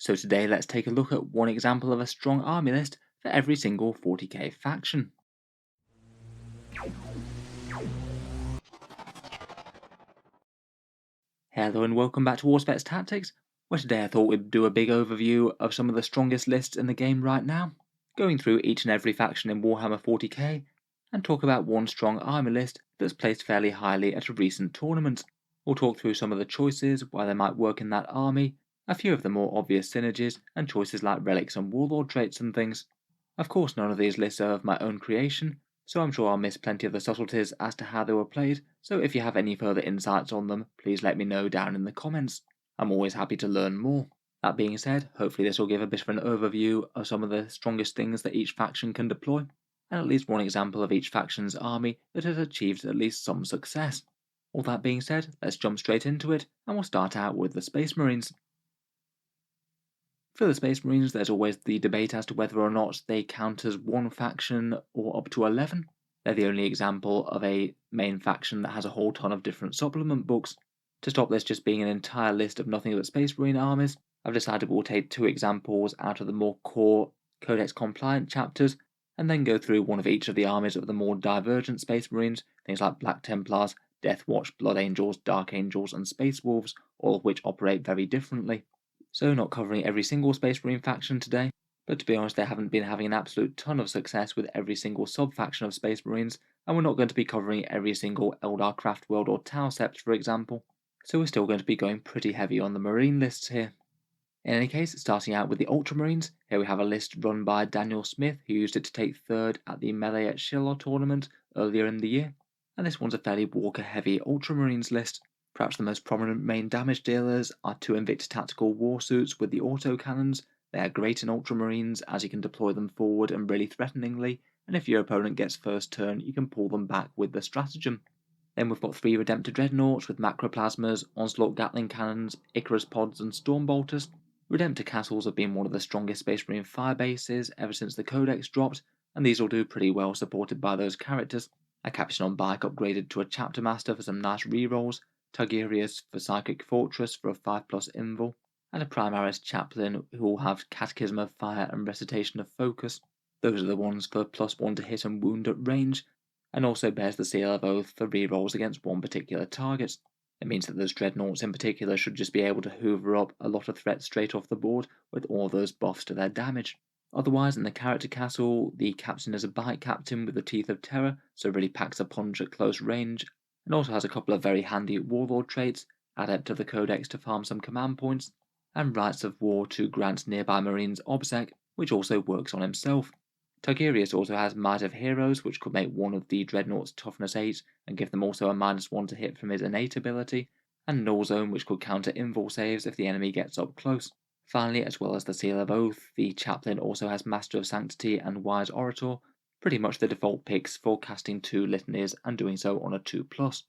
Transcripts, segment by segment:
So today let's take a look at one example of a strong army list for every single 40k faction. Hello and welcome back to Auspex Tactics, where today I thought we'd do a big overview of some of the strongest lists in the game right now, going through each and every faction in Warhammer 40k, and talk about one strong army list that's placed fairly highly at a recent tournament. We'll talk through some of the choices, why they might work in that army, a few of the more obvious synergies, and choices like relics and warlord traits and things. Of course none of these lists are of my own creation, so I'm sure I'll miss plenty of the subtleties as to how they were played, so if you have any further insights on them, please let me know down in the comments. I'm always happy to learn more. That being said, hopefully this will give a bit of an overview of some of the strongest things that each faction can deploy, and at least one example of each faction's army that has achieved at least some success. All that being said, let's jump straight into it, and we'll start out with the Space Marines. For the Space Marines, there's always the debate as to whether or not they count as one faction or up to 11. They're the only example of a main faction that has a whole ton of different supplement books. To stop this just being an entire list of nothing but Space Marine armies, I've decided we'll take two examples out of the more core Codex compliant chapters, and then go through one of each of the armies of the more divergent Space Marines, things like Black Templars, Deathwatch, Blood Angels, Dark Angels, and Space Wolves, all of which operate very differently. So not covering every single Space Marine faction today, but to be honest they haven't been having an absolute ton of success with every single sub-faction of Space Marines, and we're not going to be covering every single Eldar Craftworld or Tau Sept for example, so we're still going to be going pretty heavy on the Marine lists here. In any case, starting out with the Ultramarines, here we have a list run by Daniel Smith, who used it to take third at the Melee at Shiloh tournament earlier in the year, and this one's a fairly Walker-heavy Ultramarines list. Perhaps the most prominent main damage dealers are two Invictus Tactical Warsuits with the autocannons. They are great in Ultramarines as you can deploy them forward and really threateningly, and if your opponent gets first turn you can pull them back with the stratagem. Then we've got three Redemptor Dreadnoughts with Macroplasmas, Onslaught Gatling Cannons, Icarus Pods and Stormbolters. Redemptor Castles have been one of the strongest Space Marine fire bases ever since the Codex dropped, and these will do pretty well supported by those characters. A Captain on Bike upgraded to a Chapter Master for some nice rerolls, Tugirius for Psychic Fortress for a 5+ invul, and a Primaris Chaplain who will have Catechism of Fire and Recitation of Focus. Those are the ones for +1 to hit and wound at range, and also bears the Seal of Oath for rerolls against one particular target. It means that those Dreadnoughts in particular should just be able to hoover up a lot of threats straight off the board with all those buffs to their damage. Otherwise, in the Character Castle, the Captain is a Bite Captain with the Teeth of Terror, so really packs a punch at close range, and also has a couple of very handy Warlord traits, Adept of the Codex to farm some command points, and Rights of War to grant nearby Marines Obsec, which also works on himself. Tugirius also has Might of Heroes, which could make one of the Dreadnoughts Toughness 8 and give them also a -1 to hit from his innate ability, and Null Zone, which could counter invul saves if the enemy gets up close. Finally, as well as the Seal of Oath, the Chaplain also has Master of Sanctity and Wise Orator, pretty much the default picks for casting 2 litanies and doing so on a 2+.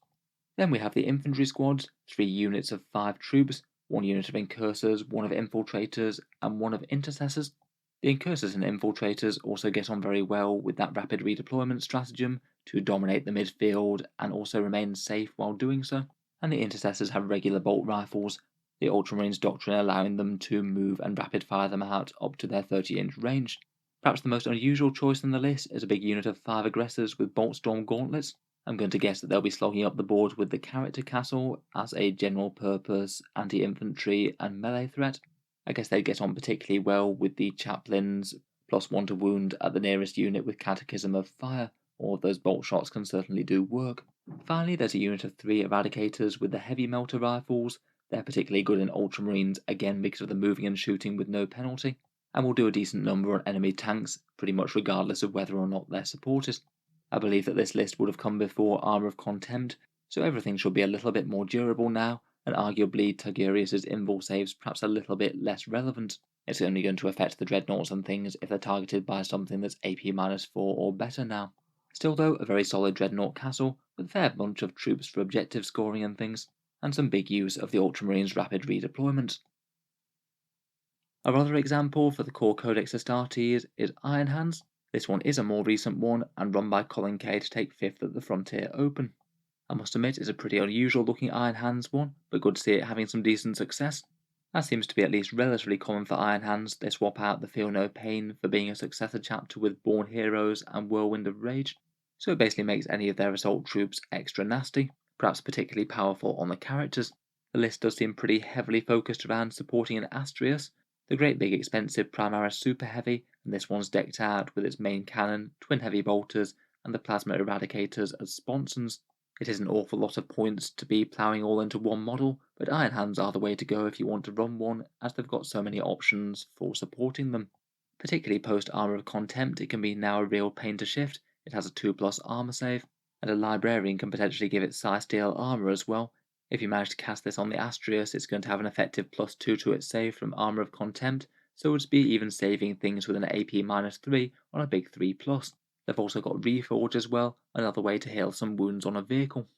Then we have the Infantry Squads, 3 units of 5 troops, 1 unit of Incursors, 1 of Infiltrators, and 1 of Intercessors. The Incursors and Infiltrators also get on very well with that rapid redeployment stratagem to dominate the midfield and also remain safe while doing so, and the Intercessors have regular bolt rifles, the Ultramarines doctrine allowing them to move and rapid fire them out up to their 30-inch range. Perhaps the most unusual choice on the list is a big unit of 5 Aggressors with Bolt Storm Gauntlets. I'm going to guess that they'll be slogging up the board with the Character Castle as a general purpose anti-infantry and melee threat. I guess they'd get on particularly well with the Chaplains +1 to wound at the nearest unit with Catechism of Fire, or those bolt shots can certainly do work. Finally, there's a unit of 3 Eradicators with the Heavy Melter Rifles. They're particularly good in Ultramarines, again because of the moving and shooting with no penalty, and will do a decent number on enemy tanks, pretty much regardless of whether or not they're supported. I believe that this list would have come before Armour of Contempt, so everything should be a little bit more durable now, and arguably Tugirius' invul saves perhaps a little bit less relevant. It's only going to affect the Dreadnoughts and things if they're targeted by something that's AP -4 or better now. Still though, a very solid Dreadnought castle, with a fair bunch of troops for objective scoring and things, and some big use of the Ultramarines' rapid redeployment. Our other example for the core Codex Astartes is Iron Hands. This one is a more recent one, and run by Colin Kay to take 5th at the Frontier Open. I must admit it's a pretty unusual looking Iron Hands one, but good to see it having some decent success. That seems to be at least relatively common for Iron Hands. They swap out the Feel No Pain for being a successor chapter with Born Heroes and Whirlwind of Rage, so it basically makes any of their assault troops extra nasty, perhaps particularly powerful on the characters. The list does seem pretty heavily focused around supporting an Astrius, the great big expensive Primaris Super Heavy, and this one's decked out with its main cannon, twin heavy bolters, and the Plasma Eradicators as sponsons. It is an awful lot of points to be ploughing all into one model, but Iron Hands are the way to go if you want to run one, as they've got so many options for supporting them. Particularly post Armour of Contempt, it can be now a real pain to shift. It has a 2+ armor save, and a Librarian can potentially give it Psi Steel armor as well. If you manage to cast this on the Astrius, it's going to have an effective +2 to its save from Armour of Contempt, so it would be even saving things with an AP -3 on a big 3+. They've also got Reforge as well, another way to heal some wounds on a vehicle.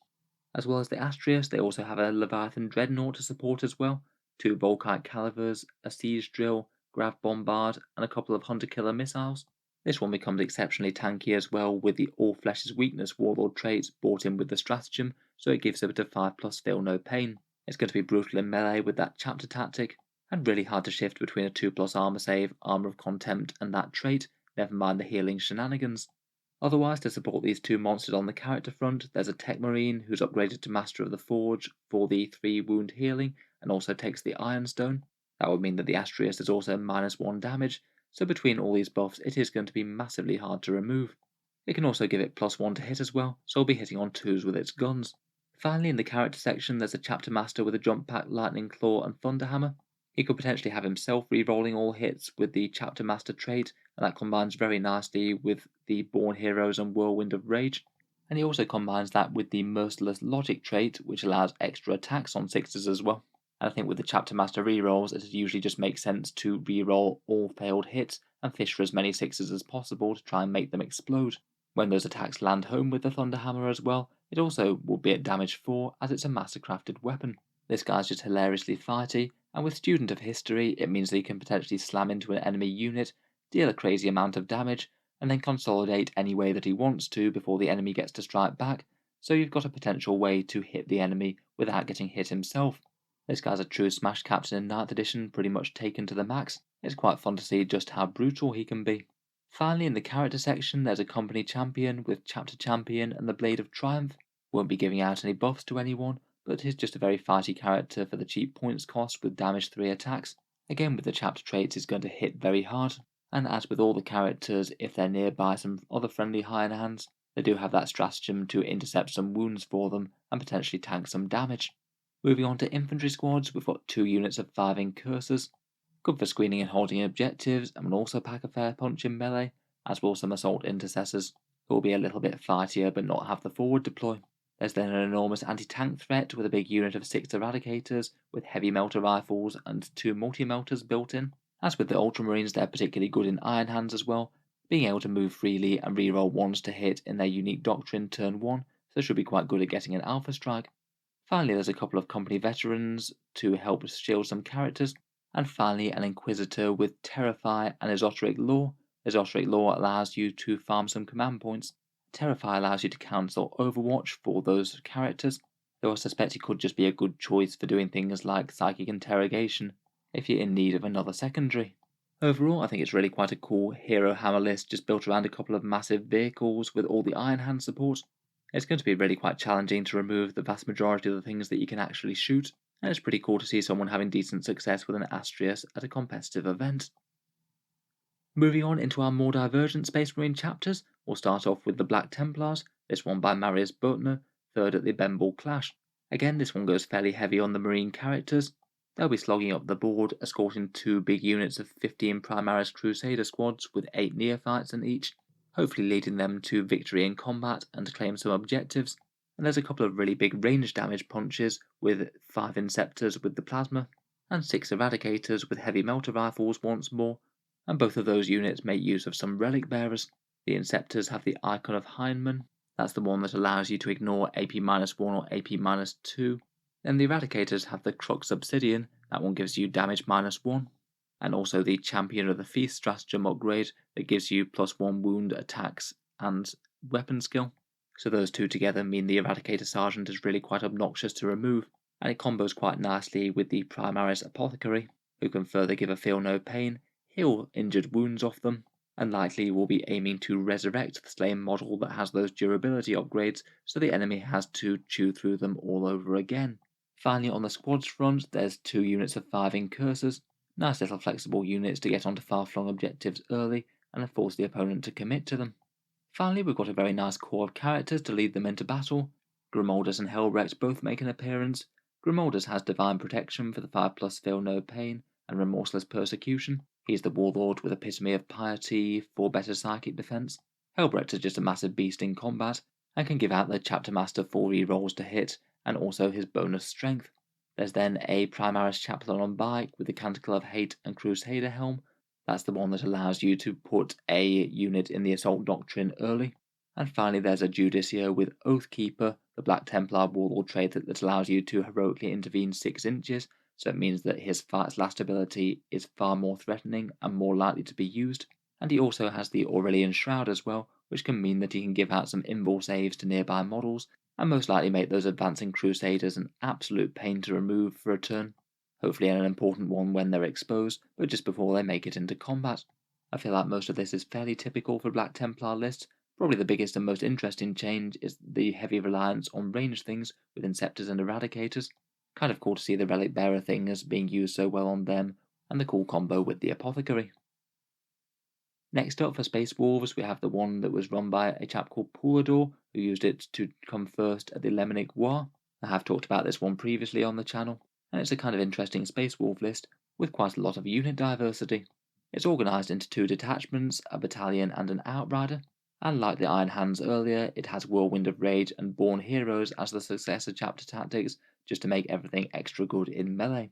As well as the Astrius, they also have a Leviathan Dreadnought to support as well, 2 Volkite Calivers, a Siege Drill, Grav Bombard, and a couple of Hunter Killer missiles. This one becomes exceptionally tanky as well, with the All Flesh is Weakness Warlord traits brought in with the stratagem, so it gives it a 5+ Feel No Pain. It's going to be brutal in melee with that chapter tactic, and really hard to shift between a 2+ armor save, Armor of Contempt, and that trait, never mind the healing shenanigans. Otherwise, to support these two monsters on the character front, there's a Tech Marine who's upgraded to Master of the Forge for the 3 wound healing and also takes the Iron Stone. That would mean that the Astrius is also -1 damage, so between all these buffs it is going to be massively hard to remove. It can also give it +1 to hit as well, so it'll be hitting on 2s with its guns. Finally, in the character section, there's a Chapter Master with a Jump Pack, Lightning Claw, and Thunderhammer. He could potentially have himself re-rolling all hits with the Chapter Master trait, and that combines very nicely with the Born Heroes and Whirlwind of Rage. And he also combines that with the Merciless Logic trait, which allows extra attacks on 6s as well. And I think with the Chapter Master rerolls, it usually just makes sense to reroll all failed hits and fish for as many 6s as possible to try and make them explode. When those attacks land home with the Thunderhammer as well, it also will be at damage 4 as it's a mastercrafted weapon. This guy's just hilariously fighty, and with Student of History, it means that he can potentially slam into an enemy unit, deal a crazy amount of damage, and then consolidate any way that he wants to before the enemy gets to strike back, so you've got a potential way to hit the enemy without getting hit himself. This guy's a true Smash Captain in 9th edition, pretty much taken to the max. It's quite fun to see just how brutal he can be. Finally, in the character section, there's a Company Champion with Chapter Champion and the Blade of Triumph. Won't be giving out any buffs to anyone, but he's just a very fighty character for the cheap points cost with damage 3 attacks. Again, with the chapter traits, he's going to hit very hard, and as with all the characters, if they're nearby some other friendly Iron Hands, they do have that stratagem to intercept some wounds for them and potentially tank some damage. Moving on to infantry squads, we've got 2 units of 5 Incursors, good for screening and holding objectives, and will also pack a fair punch in melee, as will some assault intercessors, who will be a little bit fightier but not have the forward deploy. There's then an enormous anti-tank threat with a big unit of 6 Eradicators with heavy melter rifles and 2 multi-melters built in. As with the Ultramarines, they're particularly good in Iron Hands as well, being able to move freely and reroll 1s to hit in their unique doctrine turn 1, so should be quite good at getting an Alpha Strike. Finally, there's a couple of company veterans to help shield some characters, and finally an Inquisitor with Terrify and Esoteric Law. Esoteric Law allows you to farm some command points. Terrify allows you to cancel Overwatch for those characters, though I suspect it could just be a good choice for doing things like Psychic Interrogation if you're in need of another secondary. Overall, I think it's really quite a cool hero hammer list just built around a couple of massive vehicles with all the Iron Hand support. It's going to be really quite challenging to remove the vast majority of the things that you can actually shoot, and it's pretty cool to see someone having decent success with an Astrius at a competitive event. Moving on into our more divergent Space Marine chapters, we'll start off with the Black Templars, this one by Marius Butner, 3rd at the Benball Clash. Again, this one goes fairly heavy on the Marine characters. They'll be slogging up the board, escorting 2 big units of 15 Primaris Crusader squads with 8 Neophytes in each, hopefully leading them to victory in combat and to claim some objectives. And there's a couple of really big range damage punches with 5 Inceptors with the Plasma, and 6 Eradicators with heavy melter rifles once more, and both of those units make use of some relic bearers. The Inceptors have the Icon of Heinemann, that's the one that allows you to ignore AP-1 or AP-2. Then the Eradicators have the Crux Obsidian, that one gives you damage -1, and also the Champion of the Feast stratagem upgrade that gives you +1 wound attacks and weapon skill. So those two together mean the Eradicator Sergeant is really quite obnoxious to remove. and it combos quite nicely with the Primaris Apothecary, who can further give a feel no pain, heal injured wounds off them, and likely will be aiming to resurrect the slain model that has those durability upgrades so the enemy has to chew through them all over again. Finally, on the squads front, there's 2 units of 5 Incursors, nice little flexible units to get onto far-flung objectives early and force the opponent to commit to them. Finally, we've got a very nice core of characters to lead them into battle. Grimoldus and Helbrecht both make an appearance. Grimoldus has Divine Protection for the 5+ Feel No Pain and Remorseless Persecution. He's the warlord with epitome of piety, 4 better psychic defense. Helbrecht is just a massive beast in combat and can give out the Chapter Master 4 rerolls to hit and also his bonus strength. There's then a Primaris Chaplain on bike with the Canticle of Hate and Crusader Helm. That's the one that allows you to put a unit in the Assault Doctrine early. And finally there's a Judicio with Oathkeeper, the Black Templar warlord trait that allows you to heroically intervene 6 inches, so it means that his Fight's Last ability is far more threatening and more likely to be used. And he also has the Aurelian Shroud as well, which can mean that he can give out some invul saves to nearby models, and most likely make those advancing Crusaders an absolute pain to remove for a turn. Hopefully an important one when they're exposed, but just before they make it into combat. I feel like most of this is fairly typical for Black Templar lists. Probably the biggest and most interesting change is the heavy reliance on ranged things with Inceptors and Eradicators. Kind of cool to see the Relic Bearer thing as being used so well on them, and the cool combo with the Apothecary. Next up for Space Wolves, we have the one that was run by a chap called Poulador, who used it to come first at the Lemonic War. I have talked about this one previously on the channel, and it's a kind of interesting Space Wolf list with quite a lot of unit diversity. It's organised into 2 detachments, a battalion and an outrider, and like the Iron Hands earlier, it has Whirlwind of Rage and Born Heroes as the successor chapter tactics, just to make everything extra good in melee.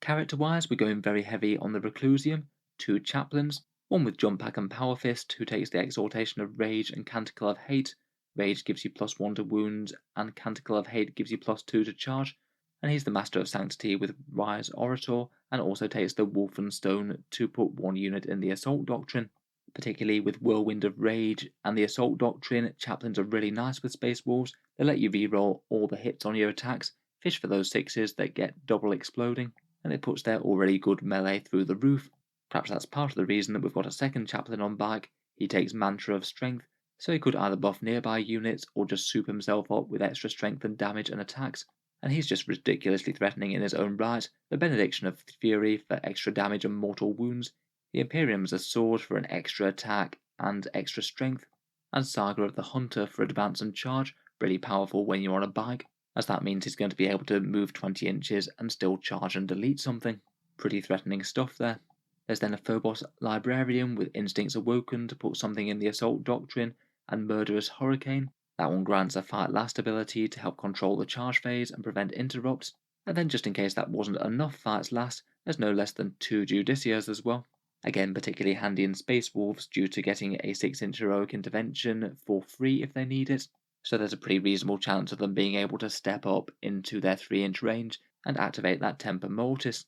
Character-wise, we're going very heavy on the Reclusium, 2 chaplains, one with Jump Pack and Power Fist, who takes the Exaltation of Rage and Canticle of Hate. Rage gives you +1 to wounds, and Canticle of Hate gives you +2 to charge. And he's the Master of Sanctity with Wise Orator, and also takes the Wolfen Stone to put 1 unit in the Assault Doctrine. Particularly with Whirlwind of Rage and the Assault Doctrine, chaplains are really nice with Space Wolves. They let you reroll all the hits on your attacks, fish for those 6s that get double exploding, and it puts their already good melee through the roof. Perhaps that's part of the reason that we've got a second chaplain on bike. He takes Mantra of Strength, so he could either buff nearby units or just soup himself up with extra strength and damage and attacks, and he's just ridiculously threatening in his own right. The Benediction of Fury for extra damage and mortal wounds, the Imperium's a sword for an extra attack and extra strength, and Saga of the Hunter for advance and charge, really powerful when you're on a bike, as that means he's going to be able to move 20 inches and still charge and delete something. Pretty threatening stuff there. There's then a Phobos Librarian with Instincts Awoken to put something in the Assault Doctrine, and Murderous Hurricane. That one grants a Fight Last ability to help control the charge phase and prevent interrupts, and then just in case that wasn't enough Fights Last, there's no less than 2 Judicias as well. Again, particularly handy in Space Wolves due to getting a 6-inch heroic intervention for free if they need it, so there's a pretty reasonable chance of them being able to step up into their 3-inch range and activate that Temper Mortis.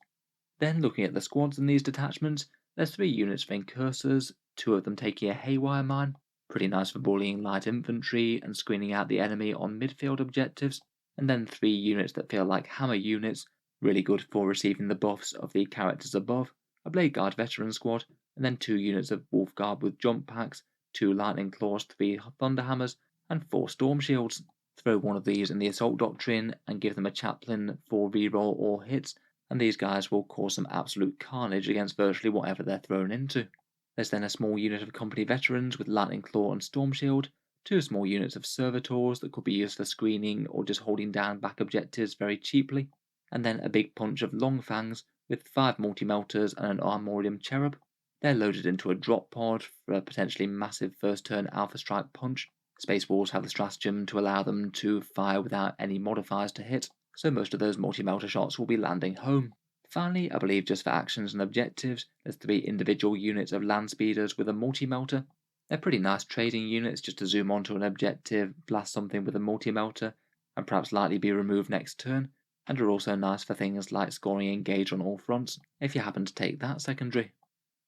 Then, looking at the squads in these detachments, there's 3 units for Incursors, 2 of them taking a Haywire Mine, pretty nice for bullying light infantry and screening out the enemy on midfield objectives, and then 3 units that feel like hammer units, really good for receiving the buffs of the characters above, a Blade Guard veteran squad, and then 2 units of Wolf Guard with jump packs, 2 Lightning Claws, 3 Thunderhammers, and 4 Storm Shields. Throw one of these in the Assault Doctrine and give them a chaplain for reroll or hits, and these guys will cause some absolute carnage against virtually whatever they're thrown into. There's then a small unit of company veterans with Lightning Claw and Storm Shield, 2 small units of Servitors that could be used for screening or just holding down back objectives very cheaply, and then a big punch of Long Fangs with 5 Multi-Melters and an Armorium Cherub. They're loaded into a drop pod for a potentially massive first turn Alpha Strike punch. Space Wolves have the stratagem to allow them to fire without any modifiers to hit, so most of those multi-melter shots will be landing home. Finally, I believe just for actions and objectives, there's 3 individual units of land speeders with a multi-melter. They're pretty nice trading units just to zoom onto an objective, blast something with a multi-melter, and perhaps lightly be removed next turn, and are also nice for things like scoring engage on all fronts, if you happen to take that secondary.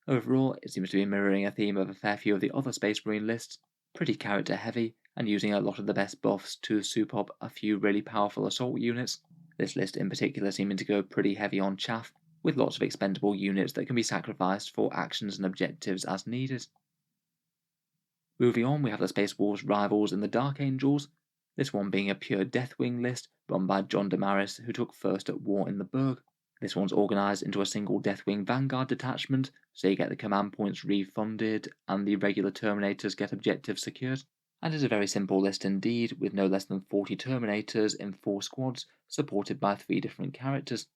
Overall, it seems to be mirroring a theme of a fair few of the other Space Marine lists, pretty character heavy, and using a lot of the best buffs to soup up a few really powerful assault units. this list in particular seeming to go pretty heavy on chaff, with lots of expendable units that can be sacrificed for actions and objectives as needed. Moving on, we have the Space Wolves rivals in the Dark Angels, this one being a pure Deathwing list run by John Damaris, who took first at War in the Burg. This one's organised into a single Deathwing Vanguard detachment, so you get the command points refunded and the regular Terminators get objectives secured, and is a very simple list indeed, with no less than 40 Terminators in 4 squads, supported by 3 different characters.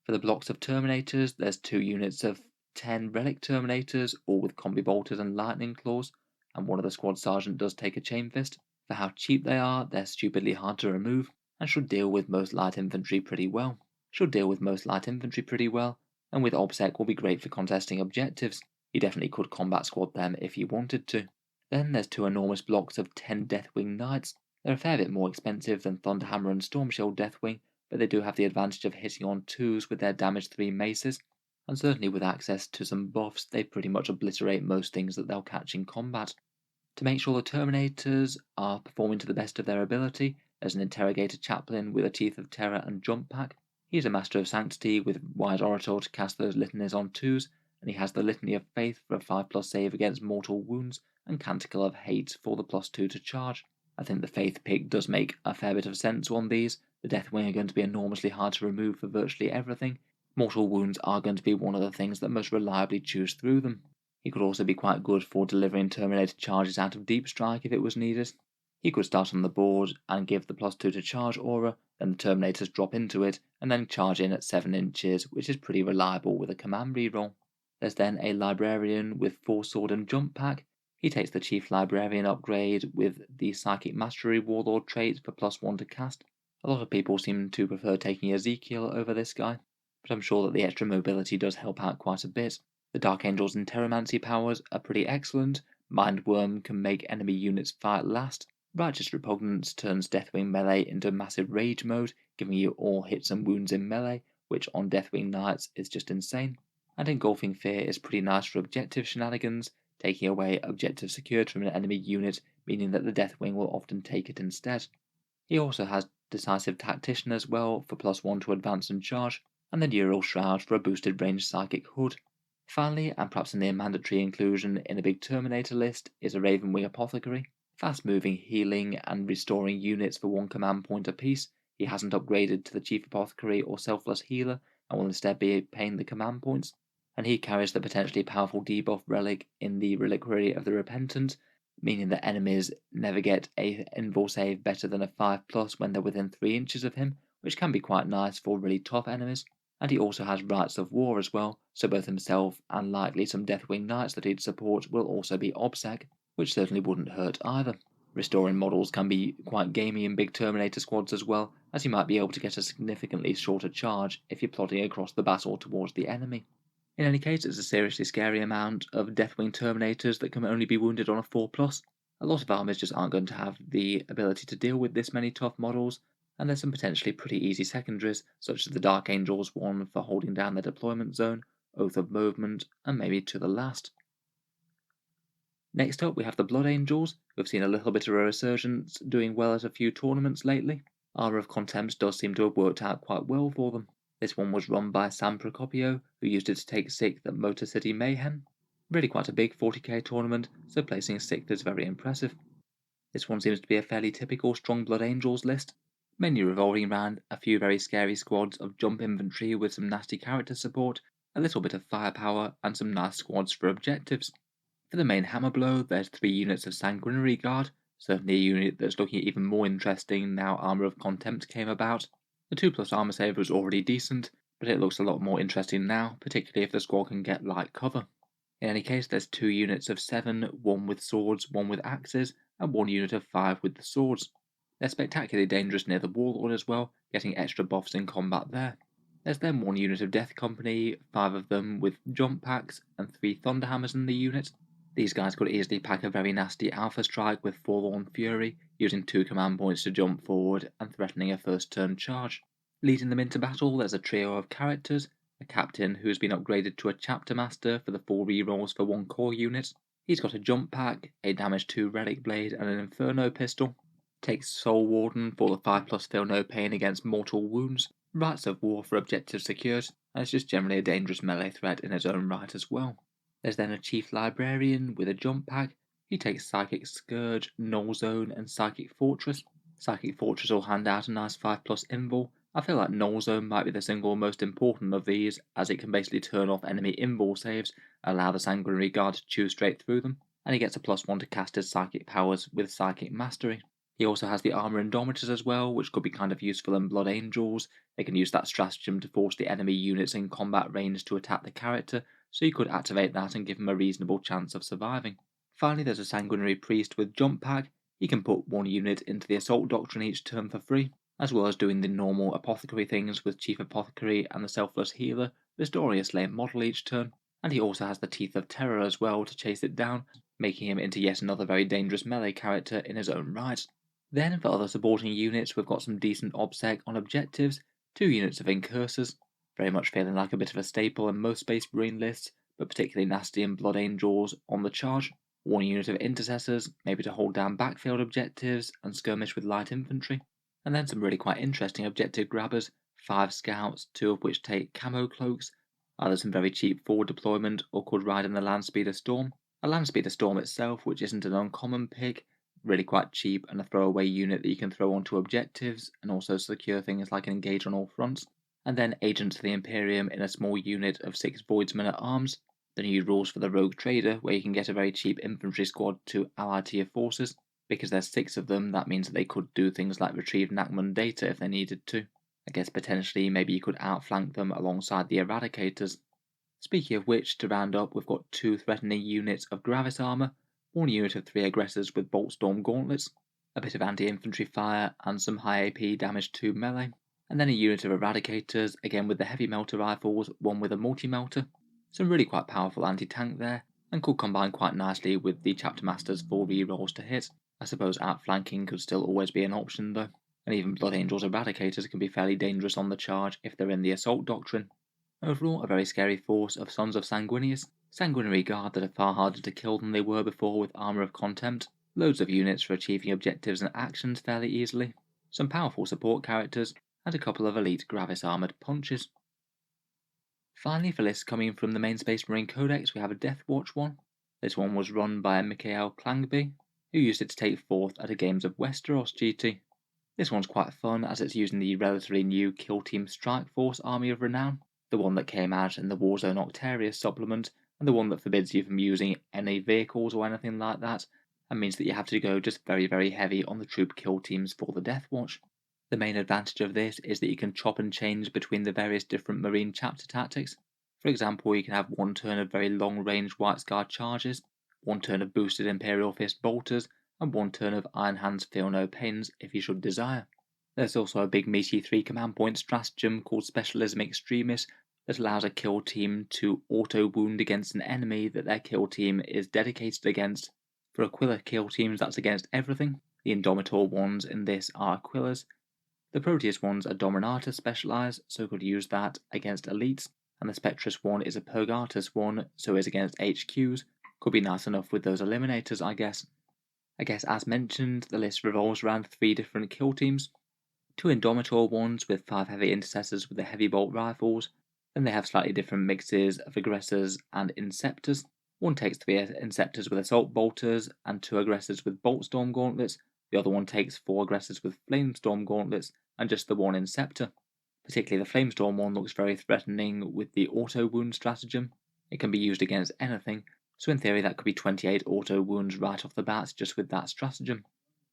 For the blocks of Terminators, there's 2 units of 10 Relic Terminators, all with Combi Bolters and Lightning Claws, and one of the squad sergeant does take a Chain Fist. For how cheap they are, they're stupidly hard to remove, and should deal with most light infantry pretty well. And with OBSEC will be great for contesting objectives. You definitely could combat squad them if you wanted to. Then there's 2 enormous blocks of 10 Deathwing Knights. They're a fair bit more expensive than Thunderhammer and Stormshield Deathwing, but they do have the advantage of hitting on 2s with their damage 3 maces, and certainly with access to some buffs, they pretty much obliterate most things that they'll catch in combat. To make sure the Terminators are performing to the best of their ability, there's an Interrogator Chaplain with a Teeth of Terror and Jump Pack. He's a Master of Sanctity with Wise Orator to cast those litanies on 2s, and he has the Litany of Faith for a 5+ save against mortal wounds, and Canticle of Hate for the +2 to charge. I think the Faith pick does make a fair bit of sense on these. The Deathwing are going to be enormously hard to remove for virtually everything. Mortal wounds are going to be one of the things that most reliably chews through them. He could also be quite good for delivering Terminator charges out of Deep Strike if it was needed. He could start on the board and give the +2 to charge aura, then the Terminators drop into it, and then charge in at 7 inches, which is pretty reliable with a command reroll. There's then a Librarian with 4 Sword and Jump Pack. He takes the Chief Librarian upgrade with the Psychic Mastery Warlord trait for +1 to cast. A lot of people seem to prefer taking Ezekiel over this guy, but I'm sure that the extra mobility does help out quite a bit. The Dark Angel's Interromancy powers are pretty excellent. Mindworm can make enemy units fight last. Righteous Repugnance turns Deathwing melee into massive rage mode, giving you all hits and wounds in melee, which on Deathwing Knights is just insane. And Engulfing Fear is pretty nice for objective shenanigans, taking away objective secured from an enemy unit, meaning that the Deathwing will often take it instead. He also has Decisive Tactician as well for +1 to advance and charge, and then Neural Shroud for a boosted range Psychic Hood. Finally, and perhaps a near mandatory inclusion in a big Terminator list, is a Ravenwing Apothecary. Fast moving, healing, and restoring units for 1 command point apiece. He hasn't upgraded to the Chief Apothecary or Selfless Healer, and will instead be paying the command points. And he carries the potentially powerful debuff relic in the Reliquary of the Repentant, meaning that enemies never get a invul save better than a 5+ when they're within 3 inches of him, which can be quite nice for really tough enemies. And he also has Rites of War as well, so both himself and likely some Deathwing Knights that he'd support will also be OBSEC, which certainly wouldn't hurt either. Restoring models can be quite gamey in big Terminator squads as well, as you might be able to get a significantly shorter charge if you're plodding across the battle towards the enemy. In any case, it's a seriously scary amount of Deathwing Terminators that can only be wounded on a 4+. A lot of armies just aren't going to have the ability to deal with this many tough models, and there's some potentially pretty easy secondaries, such as the Dark Angels one for holding down their deployment zone, Oath of Movement, and maybe to the last. Next up we have the Blood Angels, who have seen a little bit of a resurgence, doing well at a few tournaments lately. Armour of Contempt does seem to have worked out quite well for them. This one was run by Sam Procopio, who used it to take 6th at Motor City Mayhem. Really quite a big 40k tournament, so placing 6th is very impressive. This one seems to be a fairly typical Strong Blood Angels list, mainly revolving around a few very scary squads of jump infantry with some nasty character support, a little bit of firepower, and some nice squads for objectives. For the main hammer blow, there's 3 units of Sanguinary Guard, certainly a unit that's looking even more interesting now Armour of Contempt came about. The 2+ armor save was already decent, but it looks a lot more interesting now, particularly if the squad can get light cover. In any case, there's 2 units of 7, 1 with swords, 1 with axes, and 1 unit of 5 with the swords. They're spectacularly dangerous near the Warlord as well, getting extra buffs in combat there. There's then 1 unit of Death Company, 5 of them with jump packs, and 3 Thunderhammers in the unit. These guys could easily pack a very nasty Alpha Strike with Forlorn Fury, using 2 command points to jump forward and threatening a first turn charge. Leading them into battle, there's a trio of characters, a captain who's been upgraded to a Chapter Master for the 4 rerolls for 1 core unit. He's got a jump pack, a damage 2 Relic Blade, and an Inferno pistol. Takes Soul Warden for the 5+ Feel No Pain against mortal wounds, Rites of War for objectives secured, and it's just generally a dangerous melee threat in its own right as well. There's then a Chief Librarian with a jump pack. He takes Psychic Scourge, Null Zone, and Psychic Fortress. Psychic Fortress will hand out a nice 5+ invul. I feel like Null Zone might be the single most important of these, as it can basically turn off enemy invul saves, allow the Sanguinary Guard to chew straight through them, and he gets a +1 to cast his psychic powers with Psychic Mastery. He also has the Armor Indomitors as well, which could be kind of useful in Blood Angels. They can use that stratagem to force the enemy units in combat range to attack the character, so you could activate that and give him a reasonable chance of surviving. Finally, there's a Sanguinary Priest with Jump Pack. He can put 1 unit into the Assault Doctrine each turn for free, as well as doing the normal Apothecary things with Chief Apothecary and the Selfless Healer, restoring a slain model each turn, and he also has the Teeth of Terror as well to chase it down, making him into yet another very dangerous melee character in his own right. Then for other supporting units, we've got some decent OBSEC on objectives, 2 units of Incursors, very much feeling like a bit of a staple in most Space Marine lists, but particularly nasty in Blood Angels on the charge, 1 unit of Intercessors, maybe to hold down backfield objectives and skirmish with light infantry, and then some really quite interesting objective grabbers, 5 Scouts, 2 of which take Camo Cloaks, either some very cheap forward deployment or could ride in the Landspeeder Storm. A Landspeeder Storm itself, which isn't an uncommon pick, really quite cheap and a throwaway unit that you can throw onto objectives and also secure things like an engage on all fronts. And then Agents of the Imperium in a small unit of 6 Voidsmen at arms. The new rules for the Rogue Trader, where you can get a very cheap infantry squad to ally to your forces. Because there's 6 of them, that means that they could do things like retrieve Nachman data if they needed to. I guess potentially maybe you could outflank them alongside the Eradicators. Speaking of which, to round up, we've got 2 threatening units of Gravis armor, 1 unit of 3 Aggressors with Boltstorm Gauntlets, a bit of anti-infantry fire, and some high AP damage to melee, and then a unit of Eradicators, again with the heavy melter rifles, one with a multi-melter. Some really quite powerful anti-tank there, and could combine quite nicely with the Chapter Master's 4 rerolls to hit. I suppose outflanking could still always be an option though, and even Blood Angels Eradicators can be fairly dangerous on the charge if they're in the Assault Doctrine. Overall, a very scary force of Sons of Sanguinius, Sanguinary Guard that are far harder to kill than they were before with Armour of Contempt, loads of units for achieving objectives and actions fairly easily, some powerful support characters, and a couple of elite Gravis armoured punches. Finally, for lists coming from the main Space Marine Codex, we have a Deathwatch one. This one was run by Mikhail Klangby, who used it to take 4th at a Games of Westeros GT. This one's quite fun as it's using the relatively new Kill Team Strike Force Army of Renown, the one that came out in the Warzone Octarius supplement, and the one that forbids you from using any vehicles or anything like that, and means that you have to go just very, very heavy on the troop kill teams for the Deathwatch. The main advantage of this is that you can chop and change between the various different Marine chapter tactics. For example, you can have 1 turn of very long-range White Scar charges, 1 turn of boosted Imperial Fist bolters, and 1 turn of Iron Hands Feel No Pains if you should desire. There's also a big meaty 3 command point stratagem called Specialism Extremis that allows a kill team to auto-wound against an enemy that their kill team is dedicated against. For Aquila kill teams, that's against everything. The Indomitor ones in this are Aquilas. The Proteus ones are Dominatus specialised, so could use that against elites, and the Spectrus one is a Purgatus one, so is against HQs. Could be nice enough with those Eliminators, I guess. As mentioned, the list revolves around 3 different kill teams. 2 Indomitor ones with 5 heavy intercessors with the heavy bolt rifles. Then they have slightly different mixes of Aggressors and Inceptors. One takes 3 Inceptors with Assault Bolters and 2 Aggressors with Boltstorm Gauntlets. The other one takes 4 Aggressors with Flamestorm Gauntlets and just the 1 Inceptor. Particularly the Flamestorm one looks very threatening with the auto wound stratagem. It can be used against anything, so in theory that could be 28 auto wounds right off the bat just with that stratagem.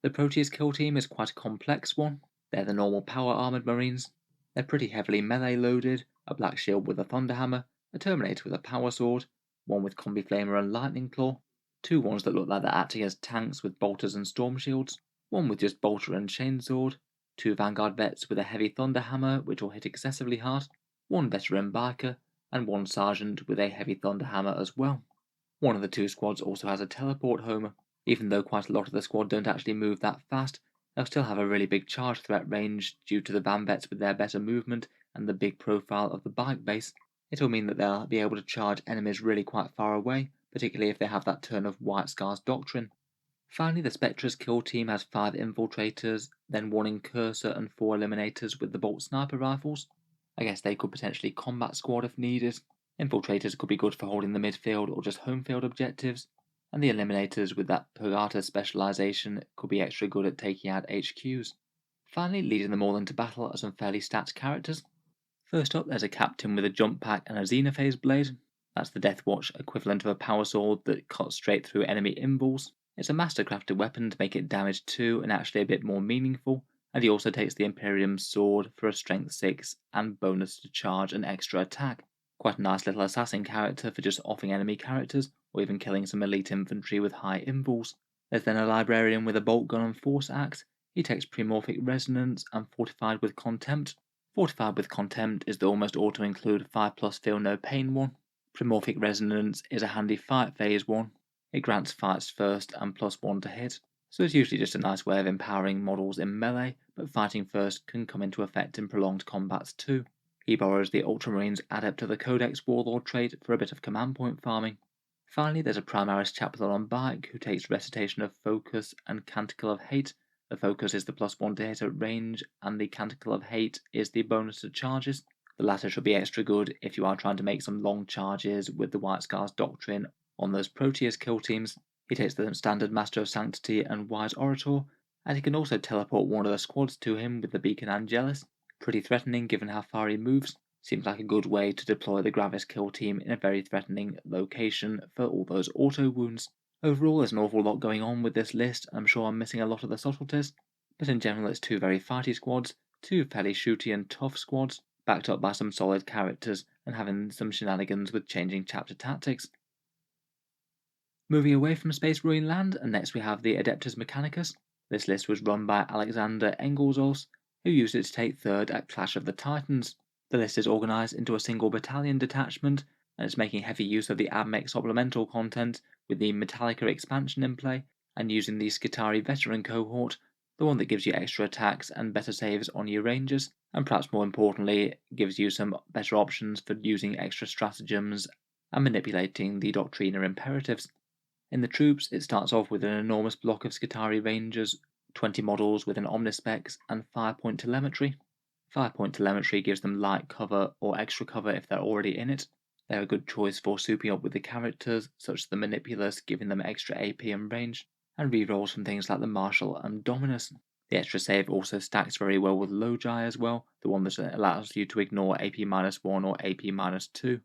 The Proteus kill team is quite a complex one. They're the normal power armoured Marines. They're pretty heavily melee loaded, a Black Shield with a Thunderhammer, a Terminator with a Power Sword, 1 with Combi Flamer and Lightning Claw, 2 ones that look like they're acting as tanks with Bolters and Storm Shields, 1 with just Bolter and Chainsword, 2 Vanguard Vets with a heavy Thunderhammer which will hit excessively hard, 1 Veteran Biker, and 1 Sergeant with a heavy Thunderhammer as well. One of the 2 squads also has a Teleport Homer. Even though quite a lot of the squad don't actually move that fast, they'll still have a really big charge threat range due to the Van Vets with their better movement and the big profile of the bike base. It'll mean that they'll be able to charge enemies really quite far away, particularly if they have that turn of White Scar's Doctrine. Finally, the Spectre's kill team has 5 infiltrators, then 1 incurser and 4 eliminators with the bolt sniper rifles. I guess they could potentially combat squad if needed. Infiltrators could be good for holding the midfield or just home field objectives, and the eliminators with that Purgata specialization could be extra good at taking out HQs. Finally, leading them all into battle are some fairly stacked characters. First up, there's a captain with a jump pack and a Xenophase blade. That's the Deathwatch equivalent of a power sword that cuts straight through enemy invuls. It's a mastercrafted weapon to make it damage 2 and actually a bit more meaningful, and he also takes the Imperium's sword for a strength 6 and bonus to charge and extra attack. Quite a nice little assassin character for just offing enemy characters, or even killing some elite infantry with high invuls. There's then a librarian with a bolt gun and force axe. He takes Primorphic Resonance and Fortified with Contempt. Fortified with Contempt is the almost auto-include 5+ Feel No Pain one. Primorphic Resonance is a handy fight phase one. It grants fights first and +1 to hit, so it's usually just a nice way of empowering models in melee, but fighting first can come into effect in prolonged combats too. He borrows the Ultramarines Adepta the Codex Warlord trait for a bit of command point farming. Finally, there's a Primaris Chaplain on bike who takes Recitation of Focus and Canticle of Hate. The Focus is the +1 to hit at range, and the Canticle of Hate is the bonus to charges. The latter should be extra good if you are trying to make some long charges with the White Scars Doctrine on those Proteus kill teams. He takes the standard Master of Sanctity and Wise Orator, and he can also teleport one of the squads to him with the Beacon Angelus. Pretty threatening given how far he moves. Seems like a good way to deploy the Gravis kill team in a very threatening location for all those auto wounds. Overall, there's an awful lot going on with this list, and I'm sure I'm missing a lot of the subtleties, but in general it's 2 very fighty squads, 2 fairly shooty and tough squads, backed up by some solid characters and having some shenanigans with changing chapter tactics. Moving away from Space Marine Land, and next we have the Adeptus Mechanicus. This list was run by Alexander Engelsos, who used it to take 3rd at Clash of the Titans. The list is organised into a single battalion detachment, and it's making heavy use of the AdMech supplemental content with the Metallica expansion in play, and using the Skitarii veteran cohort, the one that gives you extra attacks and better saves on your rangers, and perhaps more importantly, gives you some better options for using extra stratagems and manipulating the Doctrina imperatives. In the troops, it starts off with an enormous block of Skitarii Rangers, 20 models with an Omnispecs and 5-point telemetry. 5-point telemetry gives them light cover or extra cover if they're already in it. They're a good choice for souping up with the characters, such as the Manipulus giving them extra AP and range, and rerolls from things like the Marshal and Dominus. The extra save also stacks very well with Logi as well, the one that allows you to ignore AP-1 or AP-2.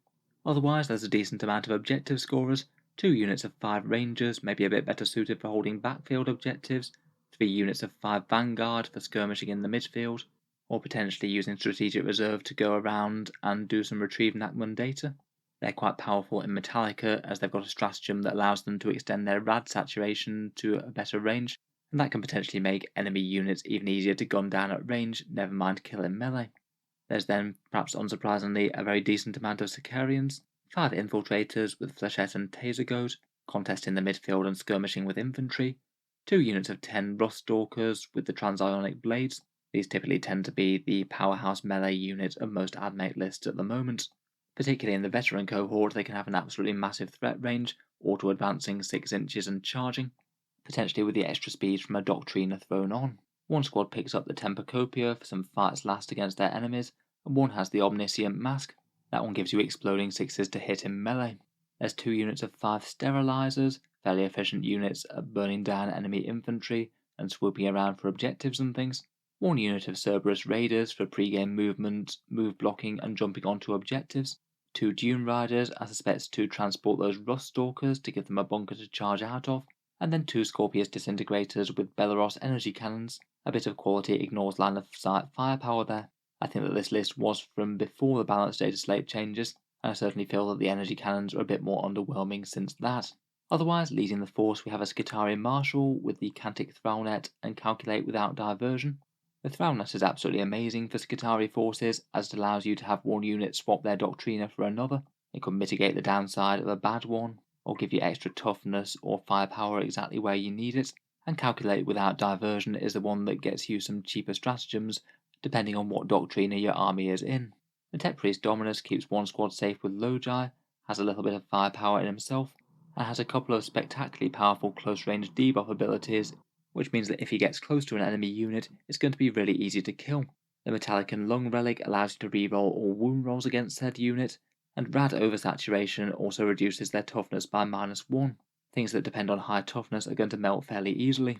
Otherwise, there's a decent amount of objective scorers. 2 units of 5 Rangers may be a bit better suited for holding backfield objectives, 3 units of 5 Vanguard for skirmishing in the midfield, or potentially using Strategic Reserve to go around and do some retrieve Nachman data. They're quite powerful in Metallica as they've got a stratagem that allows them to extend their rad saturation to a better range, and that can potentially make enemy units even easier to gun down at range, never mind kill in melee. There's then, perhaps unsurprisingly, a very decent amount of Sicarians, 5 infiltrators with Flechette and Taser Goad, contesting the midfield and skirmishing with infantry, 2 units of 10 Rust Stalkers with the Transionic Blades. These typically tend to be the powerhouse melee unit of most AdMech lists at the moment. Particularly in the veteran cohort, they can have an absolutely massive threat range, auto-advancing 6 inches and charging, potentially with the extra speed from a Doctrina thrown on. One squad picks up the Tempocopia for some fights last against their enemies, and one has the Omniscient Mask. That one gives you exploding 6s to hit in melee. There's 2 units of 5 Sterilizers, fairly efficient units at burning down enemy infantry and swooping around for objectives and things. 1 unit of Cerberus Raiders for pre-game movement, move blocking and jumping onto objectives. 2 Dune Riders, I suspect to transport those Rust Stalkers to give them a bunker to charge out of, and then 2 Scorpius Disintegrators with Belleros energy cannons. A bit of quality ignores line of sight firepower there. I think that this list was from before the balanced data slate changes, and I certainly feel that the energy cannons are a bit more underwhelming since that. Otherwise, leading the force we have a Skitarii Marshal with the Cantic Thrallnet and Calculate without diversion. The Thrallnet is absolutely amazing for Skitarii forces, as it allows you to have one unit swap their Doctrina for another. It could mitigate the downside of a bad one, or give you extra toughness or firepower exactly where you need it, and Calculate without diversion is the one that gets you some cheaper stratagems depending on what Doctrina your army is in. The Tech Priest Dominus keeps one squad safe with Logi, has a little bit of firepower in himself, and has a couple of spectacularly powerful close-range debuff abilities, which means that if he gets close to an enemy unit, it's going to be really easy to kill. The Metallic and Lung Relic allows you to reroll all wound rolls against said unit, and Rad Oversaturation also reduces their toughness by -1. Things that depend on high toughness are going to melt fairly easily.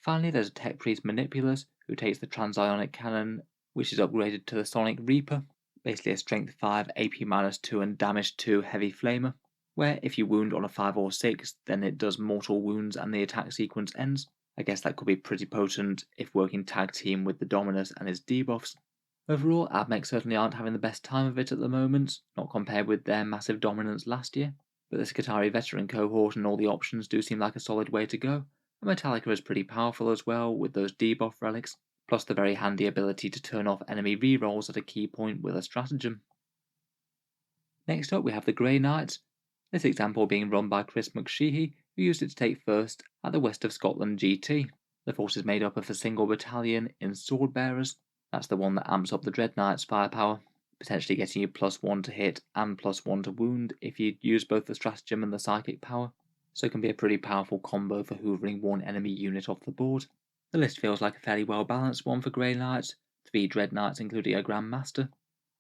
Finally, there's a Tech Priest Manipulus, who takes the Transionic Cannon, which is upgraded to the Sonic Reaper, basically a Strength 5, AP -2 and Damage 2 Heavy Flamer, where if you wound on a 5 or 6, then it does mortal wounds and the attack sequence ends. I guess that could be pretty potent if working tag team with the Dominus and his debuffs. Overall, Admech certainly aren't having the best time of it at the moment, not compared with their massive dominance last year, but the Skitarii veteran cohort and all the options do seem like a solid way to go, and Metallica is pretty powerful as well with those debuff relics, plus the very handy ability to turn off enemy rerolls at a key point with a stratagem. Next up we have the Grey Knights, this example being run by Chris McSheehy, who used it to take first at the West of Scotland GT. The force is made up of a single battalion in Swordbearers. That's the one that amps up the Dread Knight's firepower, potentially getting you +1 to hit and +1 to wound if you use both the stratagem and the psychic power, so it can be a pretty powerful combo for hoovering one enemy unit off the board. The list feels like a fairly well balanced one for Grey Knights, 3 Dread Knights including a Grand Master,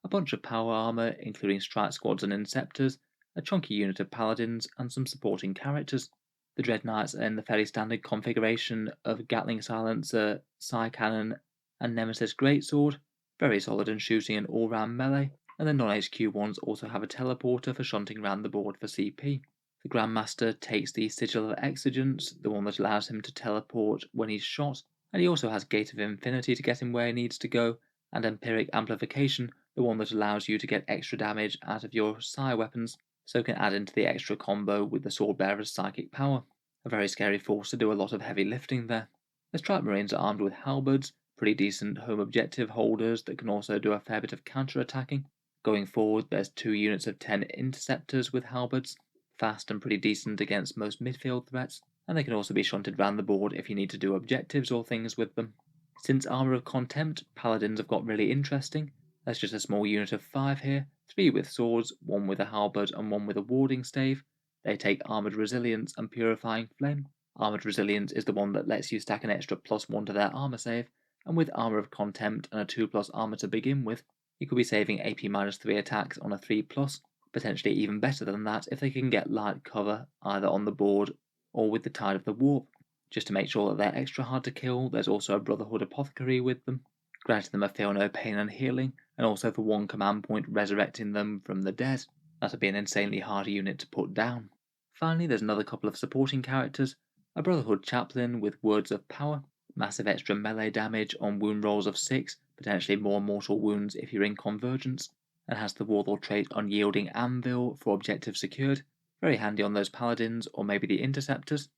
a bunch of power armour including Strike Squads and Inceptors, a chunky unit of Paladins, and some supporting characters. The Dread Knights are in the fairly standard configuration of Gatling Silencer, Psy Cannon, and Nemesis Greatsword, very solid in shooting and all-round melee, and the non-HQ ones also have a teleporter for shunting around the board for CP. The Grandmaster takes the Sigil of Exigence, the one that allows him to teleport when he's shot, and he also has Gate of Infinity to get him where he needs to go, and Empiric Amplification, the one that allows you to get extra damage out of your Psi weapons, so can add into the extra combo with the Swordbearer's psychic power. A very scary force to do a lot of heavy lifting there. The Strike Marines are armed with halberds, pretty decent home objective holders that can also do a fair bit of counter-attacking. Going forward, there's 2 units of 10 Interceptors with halberds, fast and pretty decent against most midfield threats, and they can also be shunted round the board if you need to do objectives or things with them. Since Armour of Contempt, Paladins have got really interesting. There's just a small unit of 5 here, 3 with swords, 1 with a halberd and 1 with a warding stave. They take Armoured Resilience and Purifying Flame. Armoured Resilience is the one that lets you stack an extra +1 to their armour save, and with Armour of Contempt and a 2+ armour to begin with, you could be saving AP -3 attacks on a 3+, potentially even better than that if they can get light cover either on the board or with the Tide of the Warp. Just to make sure that they're extra hard to kill, there's also a Brotherhood Apothecary with them, granting them a feel no pain and healing, and also for 1 command point resurrecting them from the dead. That'd be an insanely hard unit to put down. Finally, there's another couple of supporting characters, a Brotherhood Chaplain with Words of Power, massive extra melee damage on wound rolls of 6, potentially more mortal wounds if you're in Convergence, and has the Warlord trait Unyielding Anvil for objective secured, very handy on those Paladins or maybe the Interceptors.